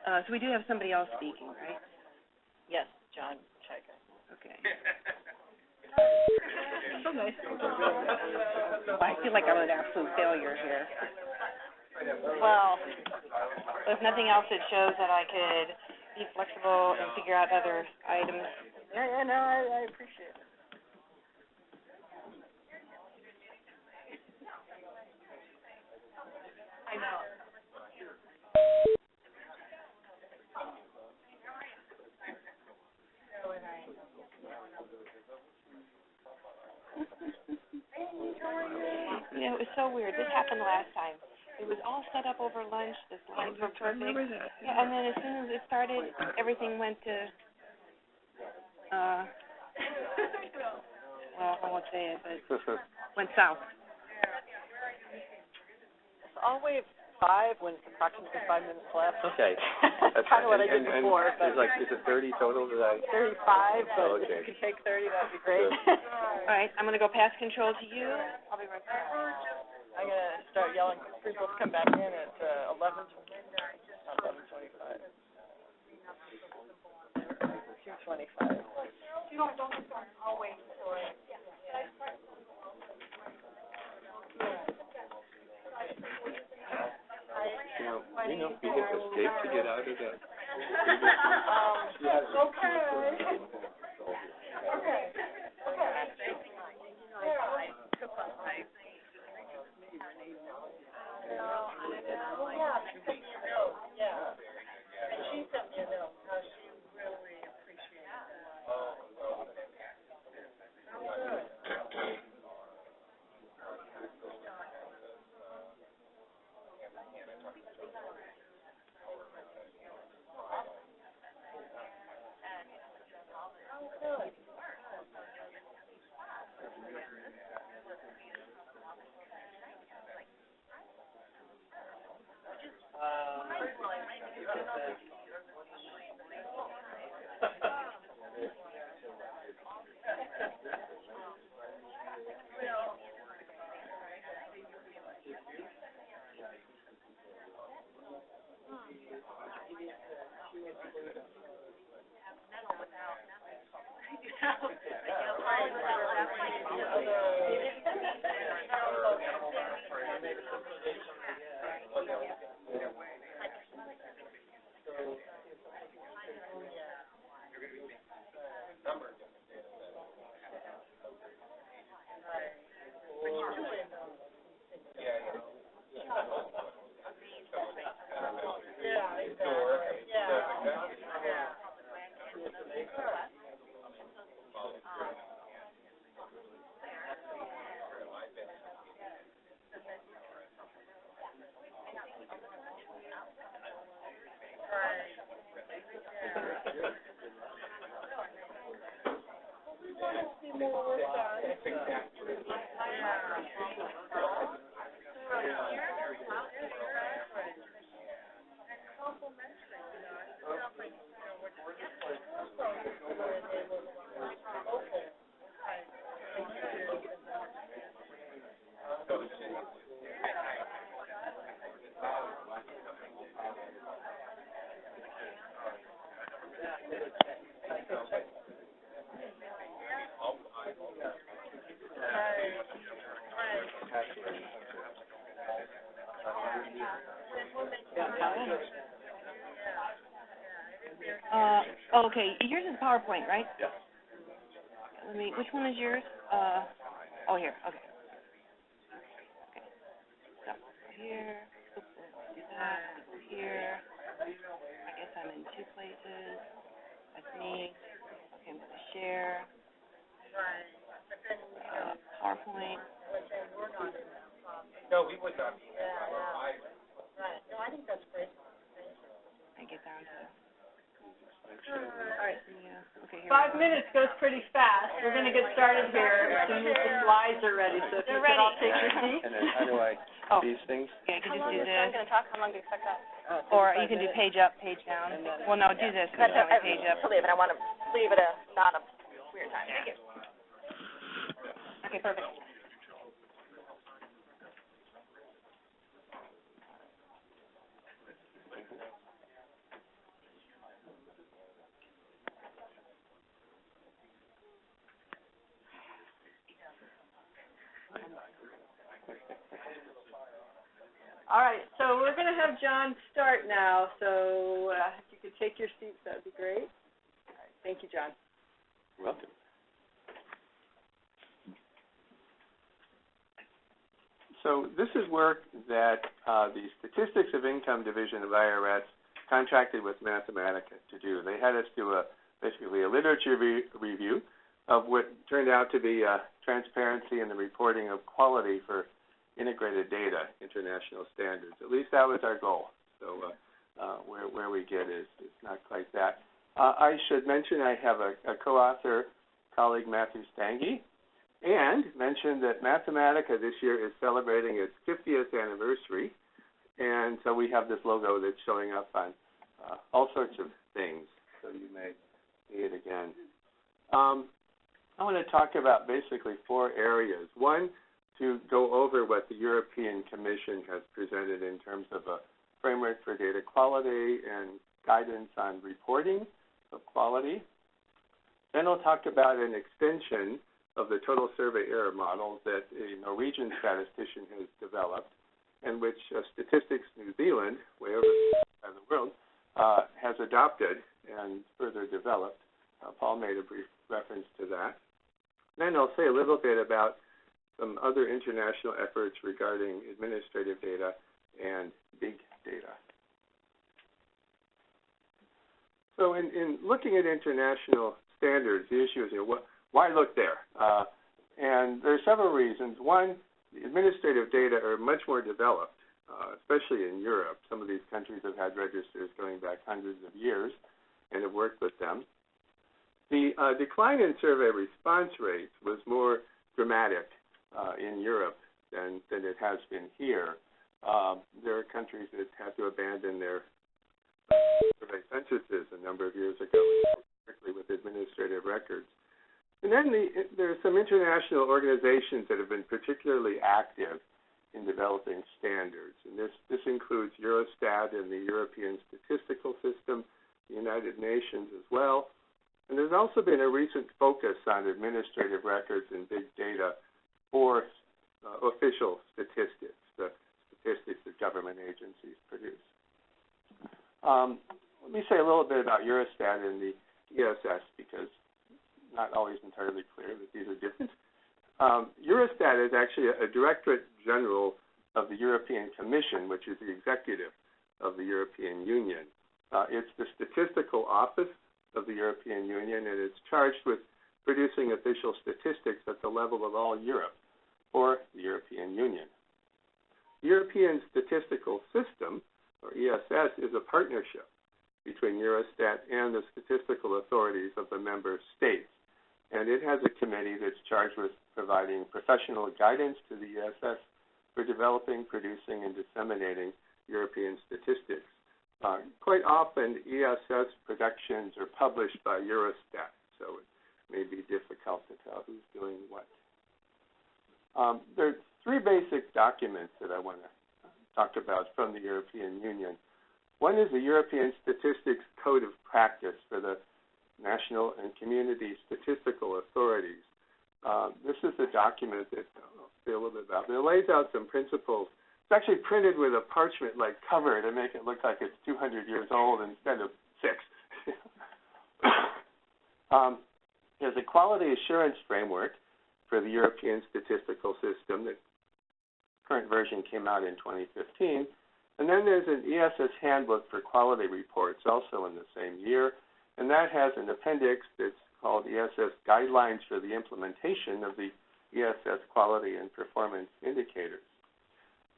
So we do have somebody else speaking, right? Yes, John Chaika. Okay. So nice. I feel like I'm an absolute failure here. Well, If nothing else, it shows that I could be flexible and figure out other items. yeah, no, I appreciate it. so weird. This happened last time. It was all set up over lunch. The slides were perfect. I remember that. Yeah, and then as soon as it started, everything went to, well, I won't say it, but went south. So I'll wave 5 when it's approximately 5 minutes left. Okay. That's kind of what I did before. But is it 30 total? 35, but if you could take 30, that'd be great. All right, I'm going to go pass control to you. I'll be right back. I'm going to start yelling for people to come back in at 11:25. 2:25. I'll wait for it. You know, we get escape to get out of the... Okay, yours is PowerPoint, right? Yeah. Which one is yours? Here, okay. So, here, do that, here. I guess I'm in 2 places. That's me. Okay, I'm gonna share. PowerPoint. No, we would not be. Right. No, I think that's great. I get down to... All right. Yeah. Okay, here 5 minutes goes pretty fast. We're going to get started here as soon as the slides are ready. So if you could all take your seats. And then how do I these things? Yeah, you can just do this. going to talk? How long do you expect that? Or you can do page up, page down. Well, no, do this. Page up. To leave it. I want to leave it not a weird time. Thank you. Okay, perfect. All right, so we're going to have John start now. So if you could take your seats, that would be great. All right, thank you, John. You're welcome. So this is work that the Statistics of Income Division of IRS contracted with Mathematica to do. They had us do basically a literature review of what turned out to be transparency in the reporting of quality for integrated data international standards. At least that was our goal. So where we get is not quite that. I should mention I have a co-author, colleague Matthew Stange, and mention that Mathematica this year is celebrating its 50th anniversary, and so we have this logo that's showing up on all sorts of things, so you may see it again. I want to talk about basically 4 areas. One, to go over what the European Commission has presented in terms of a framework for data quality and guidance on reporting of quality. Then I'll talk about an extension of the total survey error model that a Norwegian statistician has developed, and which Statistics New Zealand, way over in the world, has adopted and further developed. Paul made a brief reference to that. Then I'll say a little bit about some other international efforts regarding administrative data and big data. So in looking at international standards, the issue is, why look there? And there are several reasons. One, the administrative data are much more developed, especially in Europe. Some of these countries have had registers going back hundreds of years and have worked with them. The decline in survey response rates was more dramatic in Europe than it has been here. There are countries that had to abandon their survey censuses a number of years ago, particularly with administrative records. And then there are some international organizations that have been particularly active in developing standards. And this includes Eurostat and the European Statistical System, the United Nations as well. And there's also been a recent focus on administrative records and big data for official statistics, the statistics that government agencies produce. Let me say a little bit about Eurostat and the ESS, because not always entirely clear that these are different. Eurostat is actually a Directorate General of the European Commission, which is the executive of the European Union. It's the statistical office of the European Union, and it's charged with producing official statistics at the level of all Europe for the European Union. The European Statistical System, or ESS, is a partnership between Eurostat and the statistical authorities of the member states. And it has a committee that's charged with providing professional guidance to the ESS for developing, producing, and disseminating European statistics. Quite often, ESS productions are published by Eurostat, so it may be difficult to tell who's doing what. There are 3 basic documents that I want to talk about from the European Union. One is the European Statistics Code of Practice for the national and community statistical authorities. This is the document that I'll say a little bit about. It lays out some principles. It's actually printed with a parchment-like cover to make it look like it's 200 years old instead of 6. There's a quality assurance framework for the European Statistical System. The current version came out in 2015. And then there's an ESS handbook for quality reports, also in the same year. And that has an appendix that's called ESS Guidelines for the Implementation of the ESS Quality and Performance Indicators.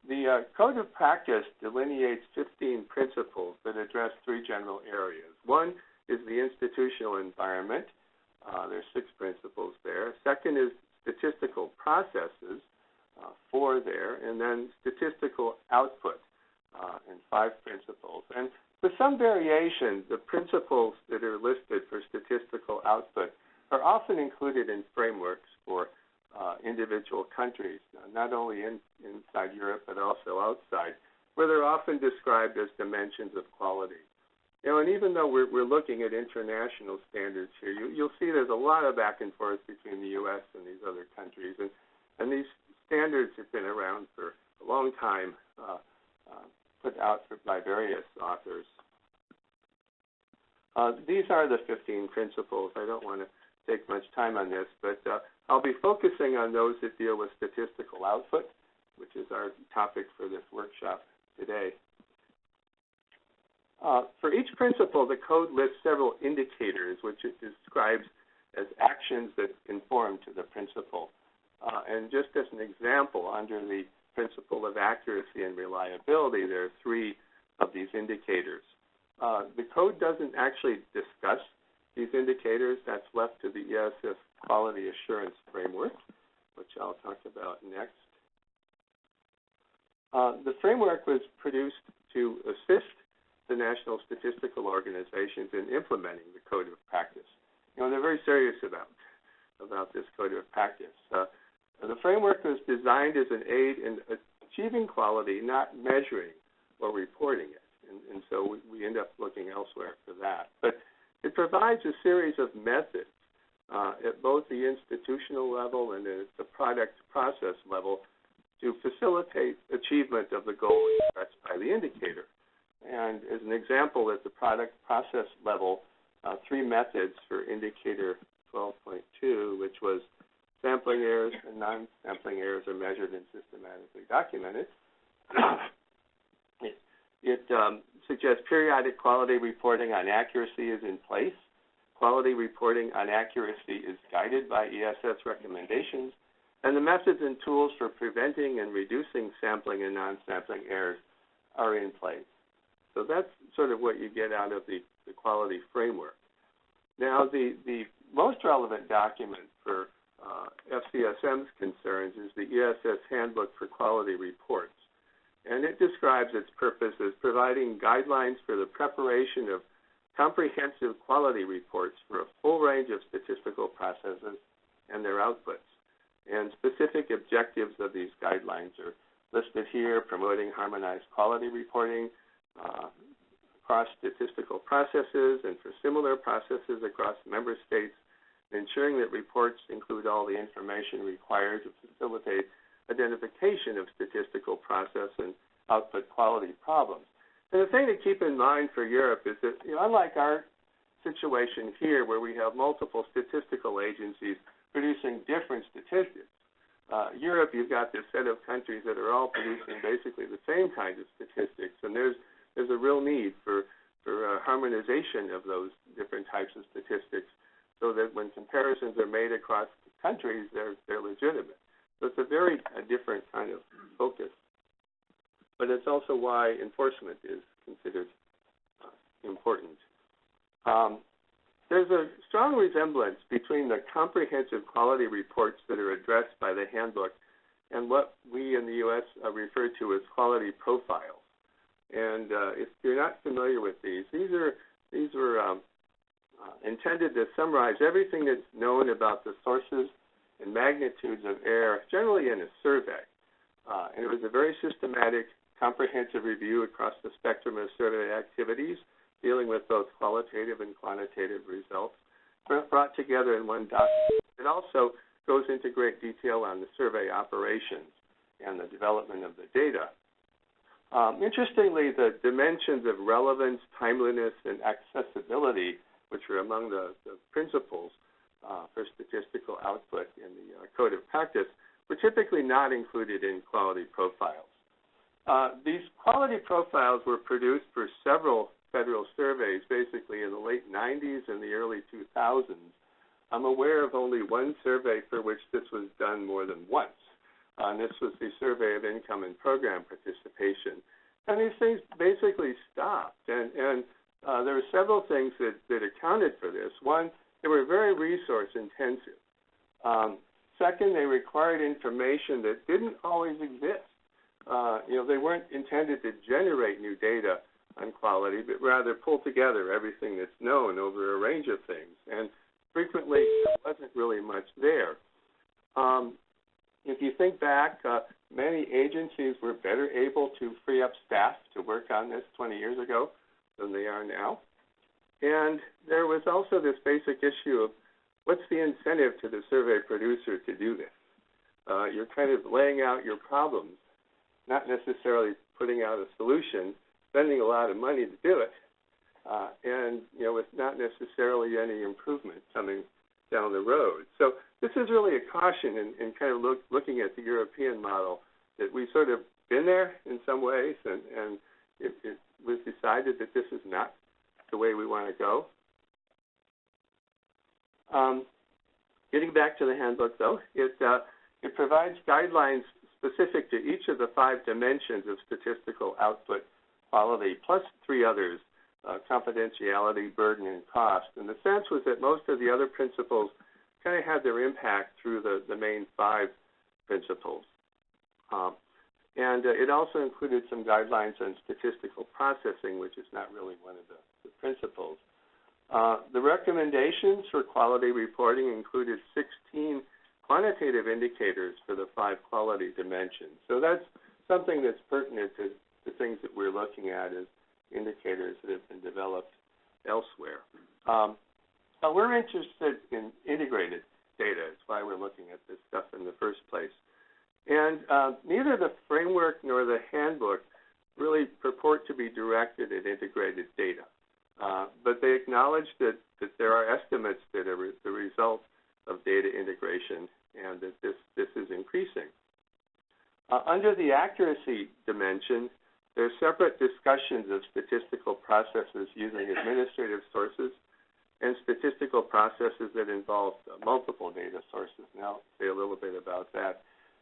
The Code of Practice delineates 15 principles that address 3 general areas. One is the institutional environment. There's 6 principles there. Second is statistical processes, 4 there. And then statistical output, and 5 principles. And with some variation, the principles that are listed for statistical output are often included in frameworks for individual countries, not only inside Europe but also outside, where they're often described as dimensions of quality. And even though we're looking at international standards here, you'll see there's a lot of back and forth between the U.S. and these other countries, and these standards have been around for a long time, put out by various authors. These are the 15 principles. I don't want to take much time on this, but I'll be focusing on those that deal with statistical output, which is our topic for this workshop today. For each principle, the code lists several indicators, which it describes as actions that conform to the principle. And just as an example, under the principle of accuracy and reliability, there are three of these indicators. The code doesn't actually discuss these indicators. That's left to the ESS Quality Assurance Framework, which I'll talk about next. The framework was produced to assist the National Statistical Organizations in implementing the Code of Practice. They're very serious about this Code of Practice. The framework was designed as an aid in achieving quality, not measuring or reporting it. And so we end up looking elsewhere for that. But it provides a series of methods at both the institutional level and at the product process level to facilitate achievement of the goal expressed by the indicator. And as an example, at the product process level, three methods for indicator 12.2, which was sampling errors and non-sampling errors are measured and systematically documented. It suggests periodic quality reporting on accuracy is in place. Quality reporting on accuracy is guided by ESS recommendations, and the methods and tools for preventing and reducing sampling and non-sampling errors are in place. So that's sort of what you get out of the quality framework. Now, the most relevant document for FCSM's concerns is the ESS Handbook for Quality Reports. And it describes its purpose as providing guidelines for the preparation of comprehensive quality reports for a full range of statistical processes and their outputs. And specific objectives of these guidelines are listed here: promoting harmonized quality reporting across statistical processes and for similar processes across member states, ensuring that reports include all the information required to facilitate identification of statistical process and output quality problems. And the thing to keep in mind for Europe is that, unlike our situation here where we have multiple statistical agencies producing different statistics, Europe, you've got this set of countries that are all producing basically the same kinds of statistics, and there's a real need for harmonization of those different types of statistics so that when comparisons are made across countries, they're legitimate. So it's a very different kind of focus. But it's also why enforcement is considered important. There's a strong resemblance between the comprehensive quality reports that are addressed by the handbook and what we in the U.S. refer to as quality profiles. And if you're not familiar with these were intended to summarize everything that's known about the sources and magnitudes of error, generally in a survey. And it was a very systematic, comprehensive review across the spectrum of survey activities, dealing with both qualitative and quantitative results, brought together in one document. It also goes into great detail on the survey operations and the development of the data. Interestingly, the dimensions of relevance, timeliness, and accessibility, which are among the principles for statistical output in the Code of Practice, were typically not included in quality profiles. These quality profiles were produced for several federal surveys, basically in the late 90s and the early 2000s. I'm aware of only one survey for which this was done more than once. And this was the Survey of Income and Program Participation. And these things basically stopped. And there were several things that accounted for this. One, they were very resource intensive. Second, they required information that didn't always exist. They weren't intended to generate new data on quality, but rather pull together everything that's known over a range of things. And frequently, there wasn't really much there. If you think back, many agencies were better able to free up staff to work on this 20 years ago than they are now. And there was also this basic issue of what's the incentive to the survey producer to do this? You're kind of laying out your problems, not necessarily putting out a solution, spending a lot of money to do it, and with not necessarily any improvement coming down the road. So this is really a caution in kind of looking at the European model, that we've sort of been there in some ways, and it was decided that this is not the way we want to go. Getting back to the handbook, though, it provides guidelines specific to each of the 5 dimensions of statistical output quality, plus 3 others, confidentiality, burden, and cost. And the sense was that most of the other principles kind of had their impact through the main 5 principles. It also included some guidelines on statistical processing, which is not really one of the principles. The recommendations for quality reporting included 16 quantitative indicators for the 5 quality dimensions. So that's something that's pertinent to the things that we're looking at as indicators that have been developed elsewhere. We're interested in integrated data. That's why we're looking at this stuff in the first place. And neither the framework nor the handbook really purport to be directed at integrated data. But they acknowledge that there are estimates that are the result of data integration and that this is increasing. Under the accuracy dimension, there are separate discussions of statistical processes using administrative sources and statistical processes that involve multiple data sources. And I'll say a little bit about that.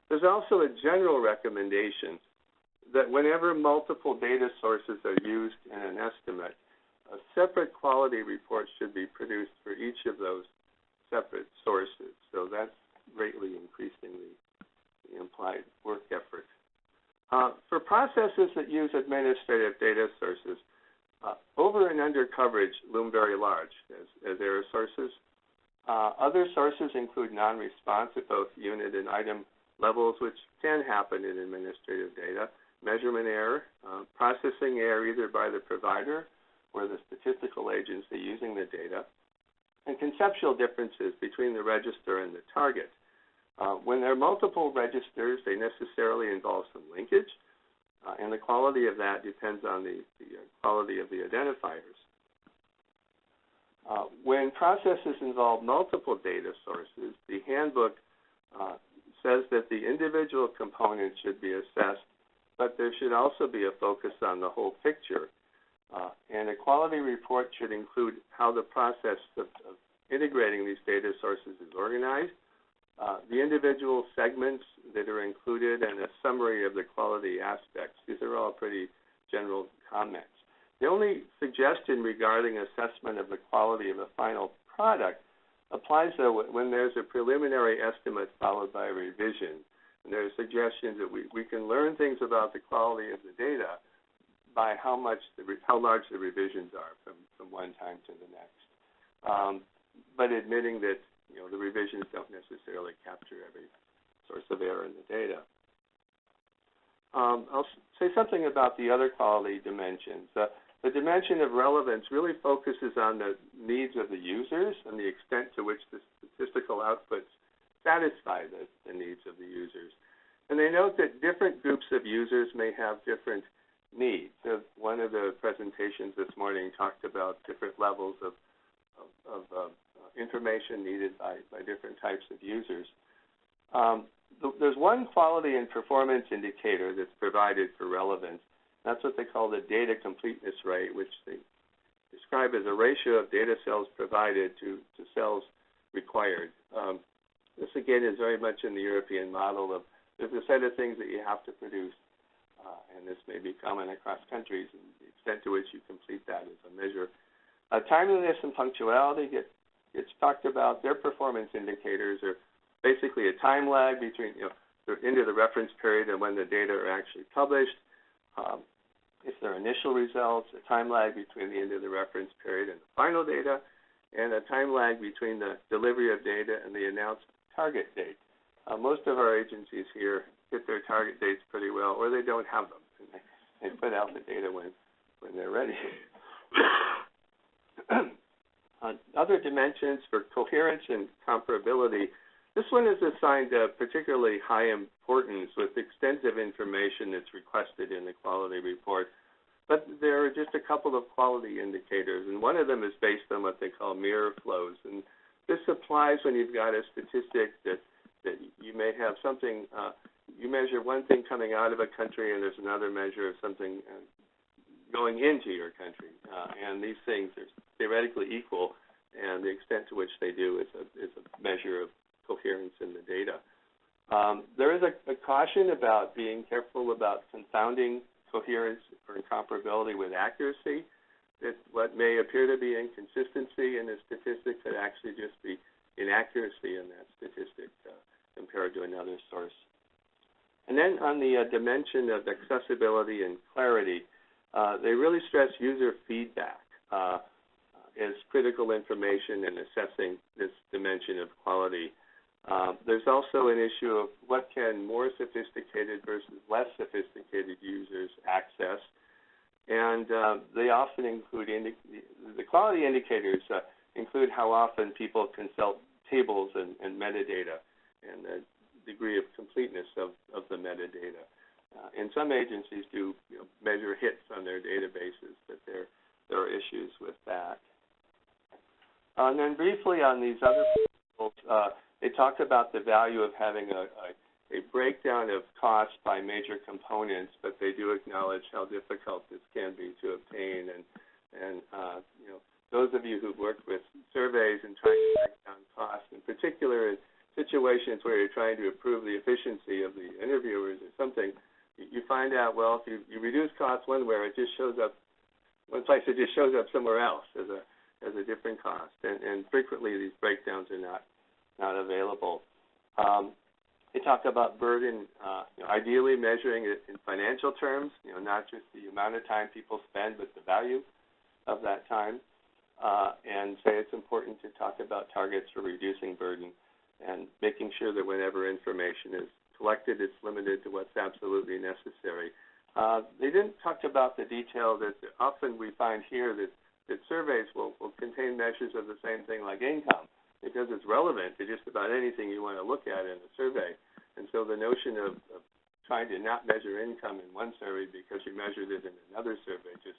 There's also a general recommendation that whenever multiple data sources are used in an estimate, a separate quality report should be produced for each of those separate sources. So that's greatly increasing the implied work effort. For processes that use administrative data sources, over and under coverage loom very large as error sources. Other sources include non-response at both unit and item levels, which can happen in administrative data, measurement error, processing error either by the provider or the statistical agency using the data, and conceptual differences between the register and the target. When there are multiple registers, they necessarily involve some linkage, and the quality of that depends on the quality of the identifiers. When processes involve multiple data sources, the handbook says that the individual components should be assessed, but there should also be a focus on the whole picture. And a quality report should include how the process of integrating these data sources is organized, the individual segments that are included, and a summary of the quality aspects. These are all pretty general comments. The only suggestion regarding assessment of the quality of a final product applies, though, when there's a preliminary estimate followed by a revision. And there are suggestions that we can learn things about the quality of the data by how large the revisions are from one time to the next. But admitting that the revisions don't necessarily capture every source of error in the data. I'll say something about the other quality dimensions. The dimension of relevance really focuses on the needs of the users and the extent to which the statistical outputs satisfy the needs of the users. And they note that different groups of users may have different needs. One of the presentations this morning talked about different levels of information needed by different types of users. There's one quality and performance indicator that's provided for relevance. That's what they call the data completeness rate, which they describe as a ratio of data cells provided to cells required. This, again, is very much in the European model of there's a set of things that you have to produce, and this may be common across countries, and the extent to which you complete that is a measure. Timeliness and punctuality gets talked about. Their performance indicators are basically a time lag between the end of the reference period and when the data are actually published. If there are initial results, a time lag between the end of the reference period and the final data, and a time lag between the delivery of data and the announced target date. Most of our agencies here hit their target dates pretty well, or they don't have them, and they put out the data when they're ready. Other dimensions for coherence and comparability. This one is assigned particularly high importance with extensive information that's requested in the quality report. But there are just a couple of quality indicators, and one of them is based on what they call mirror flows. And this applies when you've got a statistic that you may have something, you measure one thing coming out of a country and there's another measure of something going into your country. And these things are theoretically equal, and the extent to which they do is a measure of coherence in the data. There is a caution about being careful about confounding coherence or incomparability with accuracy. That what may appear to be inconsistency in the statistic could actually just be inaccuracy in that statistic compared to another source. And then on the dimension of accessibility and clarity, they really stress user feedback as critical information in assessing this dimension of quality. There's also an issue of what can more sophisticated versus less sophisticated users access. And they often include, the quality indicators include how often people consult tables and metadata and the degree of completeness of the metadata. And some agencies do measure hits on their databases, but there are issues with that. And then briefly on these other principles, they talk about the value of having a breakdown of costs by major components, but they do acknowledge how difficult this can be to obtain. And those of you who've worked with surveys and trying to break down costs, in particular in situations where you're trying to improve the efficiency of the interviewers or something, you find out, well, if you reduce costs one way, it just shows up one place, it just shows up somewhere else as a different cost. And frequently these breakdowns are not available. They talk about burden, ideally measuring it in financial terms, not just the amount of time people spend, but the value of that time. And say it's important to talk about targets for reducing burden and making sure that whenever information is collected, it's limited to what's absolutely necessary. They didn't talk about the detail that often we find here that surveys will contain measures of the same thing like income, because it's relevant to just about anything you want to look at in a survey. And so the notion of trying to not measure income in one survey because you measured it in another survey just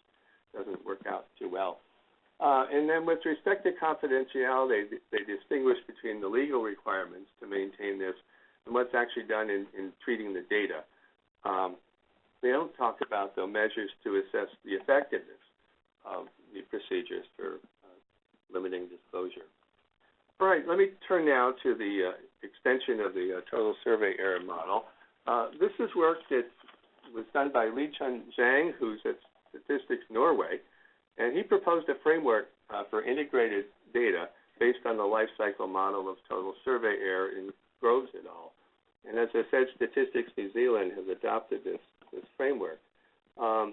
doesn't work out too well. And then with respect to confidentiality, they distinguish between the legal requirements to maintain this and what's actually done in treating the data. They don't talk about, though, measures to assess the effectiveness of the procedures for limiting disclosure. All right, let me turn now to the extension of the total survey error model. This is work that was done by Lee-Chun Zhang, who's at Statistics Norway, and he proposed a framework for integrated data based on the life cycle model of total survey error in Groves et al. And as I said, Statistics New Zealand has adopted this framework. I'll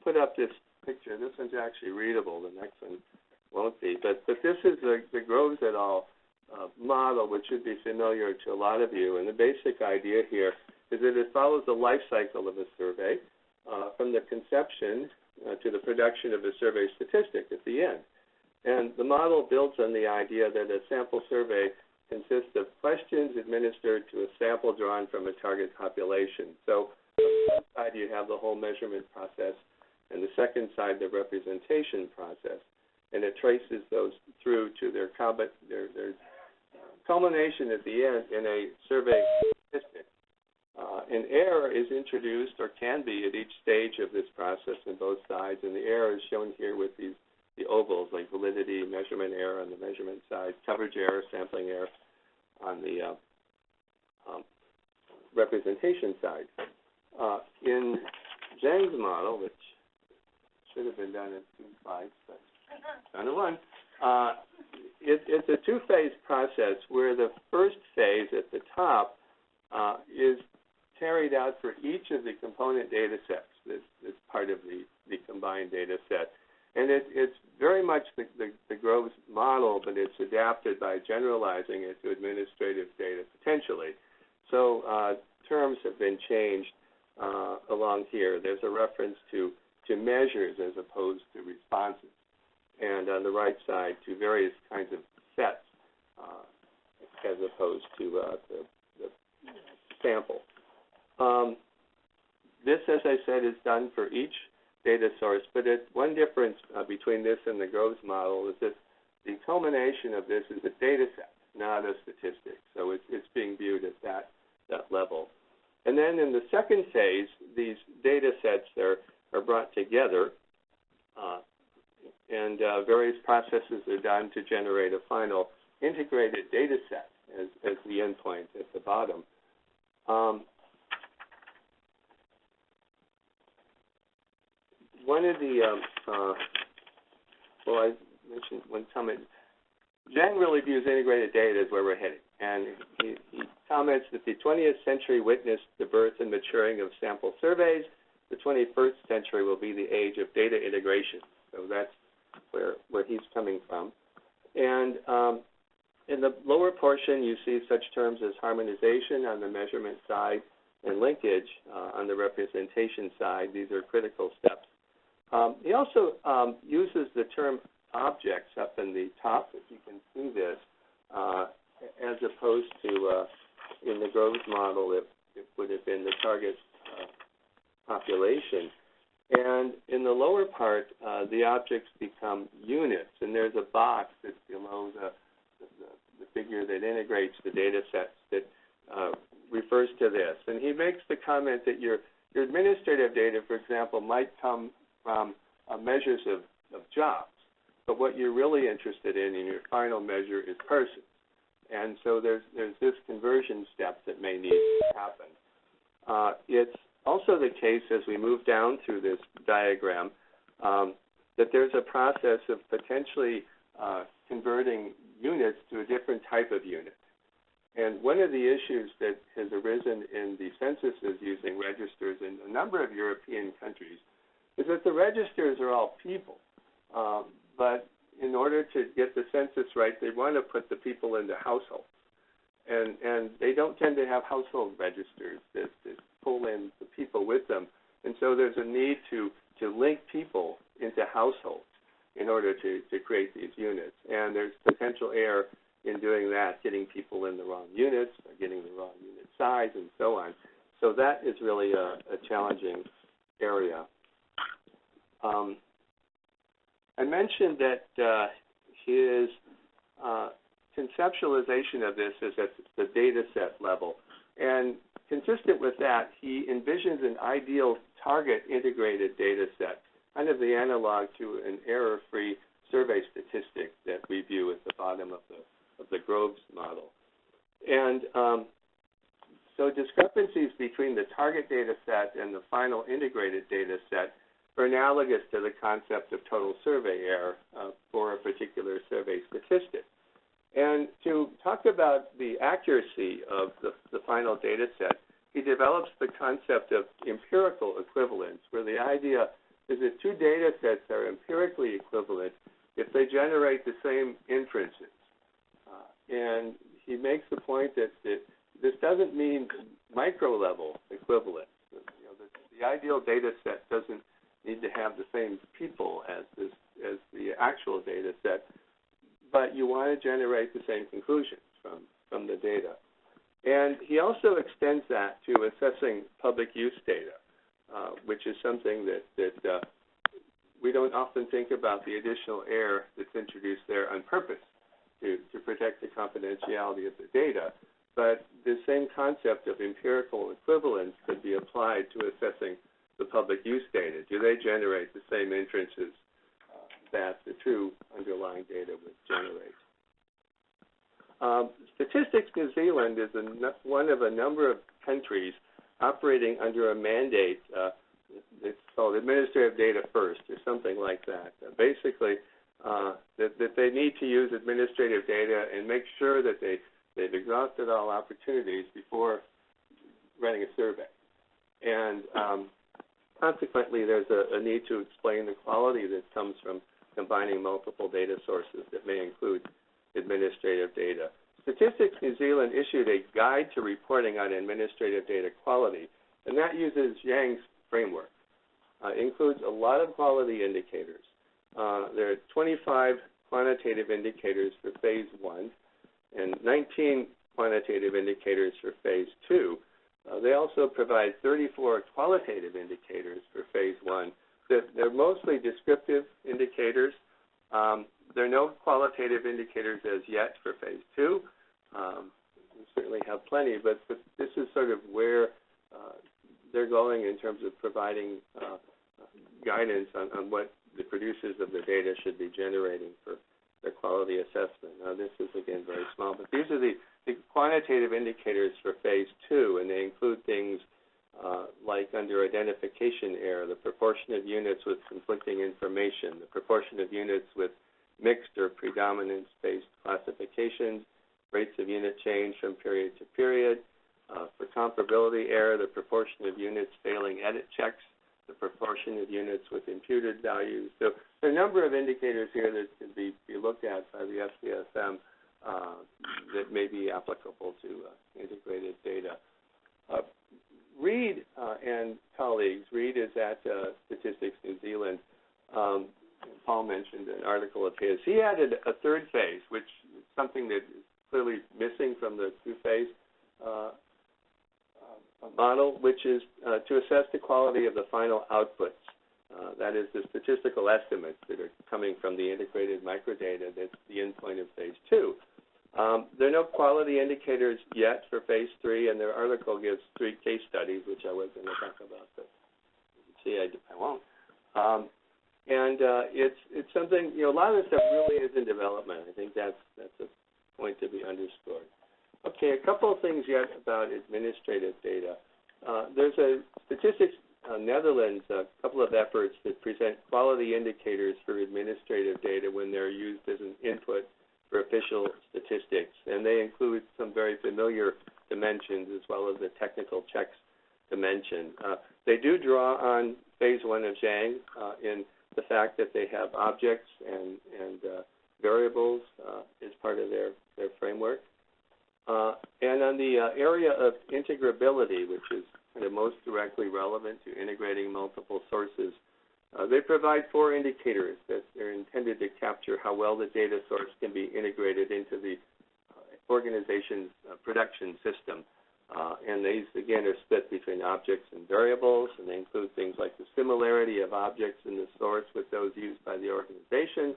put up this picture. This one's actually readable. The next one won't be. But this is the Groves et al. Model, which should be familiar to a lot of you. And the basic idea here is that it follows the life cycle of a survey from the conception to the production of a survey statistic at the end. And the model builds on the idea that a sample survey consists of questions administered to a sample drawn from a target population. So on one side you have the whole measurement process, and the second side the representation process. And it traces those through to their culmination at the end in a survey statistic. An error is introduced or can be at each stage of this process in both sides, and the error is shown here with the ovals, like validity, measurement error on the measurement side, coverage error, sampling error on the representation side. In Zhang's model, which should have been done in 2 slides, but done in 1, it's a 2-phase process where the first phase at the top is carried out for each of the component data sets that's part of the combined data set. And it's very much the Groves model, but it's adapted by generalizing it to administrative data potentially. So terms have been changed along here. There's a reference to measures as opposed to responses. And on the right side to various kinds of sets as opposed to the sample. This, as I said, is done for each data source, but one difference between this and the Groves model is that the culmination of this is a data set, not a statistic. So it's being viewed at that level. And then in the second phase, these data sets are brought together and various processes are done to generate a final integrated data set as the endpoint at the bottom. One of the, well, I mentioned one comment. Zhang really views integrated data as where we're heading, and he comments that the 20th century witnessed the birth and maturing of sample surveys. The 21st century will be the age of data integration. So that's where he's coming from. And in the lower portion, you see such terms as harmonization on the measurement side and linkage on the representation side. These are critical steps. He also uses the term objects up in the top, if you can see this, as opposed to in the Groves model, it would have been the target population. And in the lower part, the objects become units, and there's a box that's below the figure that integrates the data sets that refers to this. And he makes the comment that your administrative data, for example, might come from measures of jobs, but what you're really interested in your final measure is persons. And so there's this conversion step that may need to happen. It's also the case as we move down through this diagram that there's a process of potentially converting units to a different type of unit. And one of the issues that has arisen in the censuses using registers in a number of European countries is that the registers are all people. But in order to get the census right, they want to put the people into households. And they don't tend to have household registers that pull in the people with them. And so there's a need to link people into households in order to create these units. And there's potential error in doing that, getting people in the wrong units, or getting the wrong unit size, and so on. So that is really a challenging area. I mentioned that his conceptualization of this is at the data set level. And consistent with that, he envisions an ideal target integrated data set, kind of the analog to an error-free survey statistic that we view at the bottom of the Groves model. And so discrepancies between the target data set and the final integrated data set are analogous to the concept of total survey error for a particular survey statistic. And to talk about the accuracy of the final data set, he develops the concept of empirical equivalence, where the idea is that two data sets are empirically equivalent if they generate the same inferences. And he makes the point that this doesn't mean micro-level equivalence. The ideal data set doesn't need to have the same people as the actual data set, but you want to generate the same conclusions from the data. And he also extends that to assessing public use data, which is something that we don't often think about the additional error that's introduced there on purpose to protect the confidentiality of the data. But the same concept of empirical equivalence could be applied to assessing the public use data. Do they generate the same inferences that the true underlying data would generate? Statistics New Zealand is one of a number of countries operating under a mandate. It's called Administrative Data First, or something like that. Basically, that they need to use administrative data and make sure that they've exhausted all opportunities before running a survey. And consequently, there's a need to explain the quality that comes from combining multiple data sources that may include administrative data. Statistics New Zealand issued a guide to reporting on administrative data quality, and that uses Zhang's framework. It includes a lot of quality indicators. There are 25 quantitative indicators for Phase 1 and 19 quantitative indicators for Phase 2. They also provide 34 qualitative indicators for Phase 1. They're mostly descriptive indicators. There are no qualitative indicators as yet for Phase 2. We certainly have plenty, but this is sort of where they're going in terms of providing guidance on what the producers of the data should be generating for their quality assessment. Now, this is, again, very small, but these are the quantitative indicators for phase 2, and they include things like under identification error, the proportion of units with conflicting information, the proportion of units with mixed or predominance-based classifications, rates of unit change from period to period. For comparability error, the proportion of units failing edit checks, the proportion of units with imputed values. So there are a number of indicators here that can be looked at by the SCSM that may be applicable to integrated data. Reid and colleagues, Reid is at Statistics New Zealand. Paul mentioned an article of his. He added a third phase, which is something that is clearly missing from the two-phase model, which is to assess the quality of the final outputs. That is, the statistical estimates that are coming from the integrated microdata that's the endpoint of phase 2. There are no quality indicators yet for phase 3, and their article gives 3 case studies, which I was going to talk about, but see, I won't. It's something, a lot of this stuff really is in development. I think that's a point to be underscored. Okay, a couple of things yet about administrative data. There's a Statistics Netherlands, a couple of efforts that present quality indicators for administrative data when they're used as an input for official statistics, and they include some very familiar dimensions as well as the technical checks dimension. They do draw on phase 1 of Zhang in the fact that they have objects and variables as part of their framework. And on the area of integrability, which is kind of most directly relevant to integrating multiple sources, they provide 4 indicators that are intended to capture how well the data source can be integrated into the organization's production system. And these, again, are split between objects and variables, and they include things like the similarity of objects in the source with those used by the organization,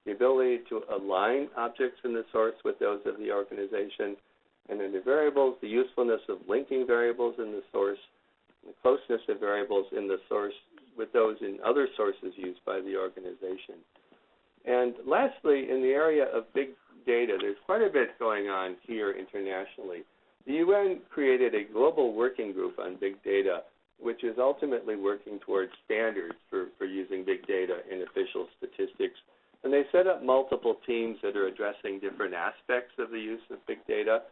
the ability to align objects in the source with those of the organization, and then the variables, the usefulness of linking variables in the source, the closeness of variables in the source with those in other sources used by the organization. And lastly, in the area of big data, there's quite a bit going on here internationally. The UN created a global working group on big data, which is ultimately working towards standards for using big data in official statistics. And they set up multiple teams that are addressing different aspects of the use of big data.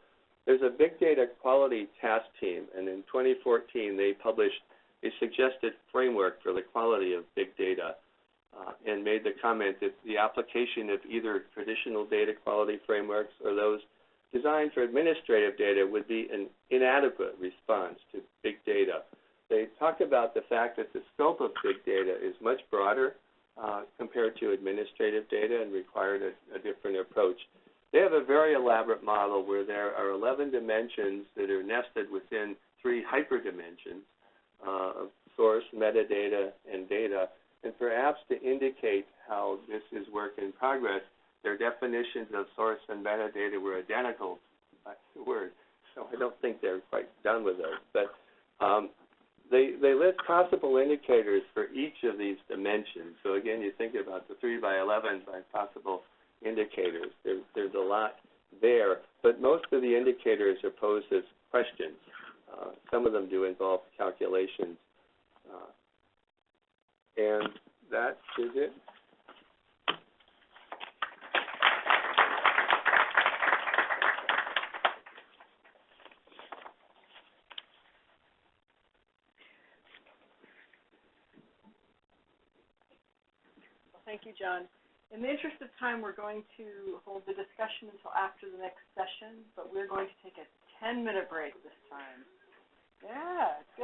There's a big data quality task team, and in 2014 they published a suggested framework for the quality of big data and made the comment that the application of either traditional data quality frameworks or those designed for administrative data would be an inadequate response to big data. They talk about the fact that the scope of big data is much broader compared to administrative data and required a different approach. They have a very elaborate model where there are 11 dimensions that are nested within 3 hyperdimensions of source, metadata, and data. And perhaps to indicate how this is work in progress, their definitions of source and metadata were identical by the word. So I don't think they're quite done with those. But they list possible indicators for each of these dimensions. So again, you think about the 3 by 11 by possible indicators. There's a lot there, but most of the indicators are posed as questions. Some of them do involve calculations. And that is it. Thank you, John. In the interest of time, we're going to hold the discussion until after the next session, but we're going to take a 10-minute break this time. Yeah, it's good.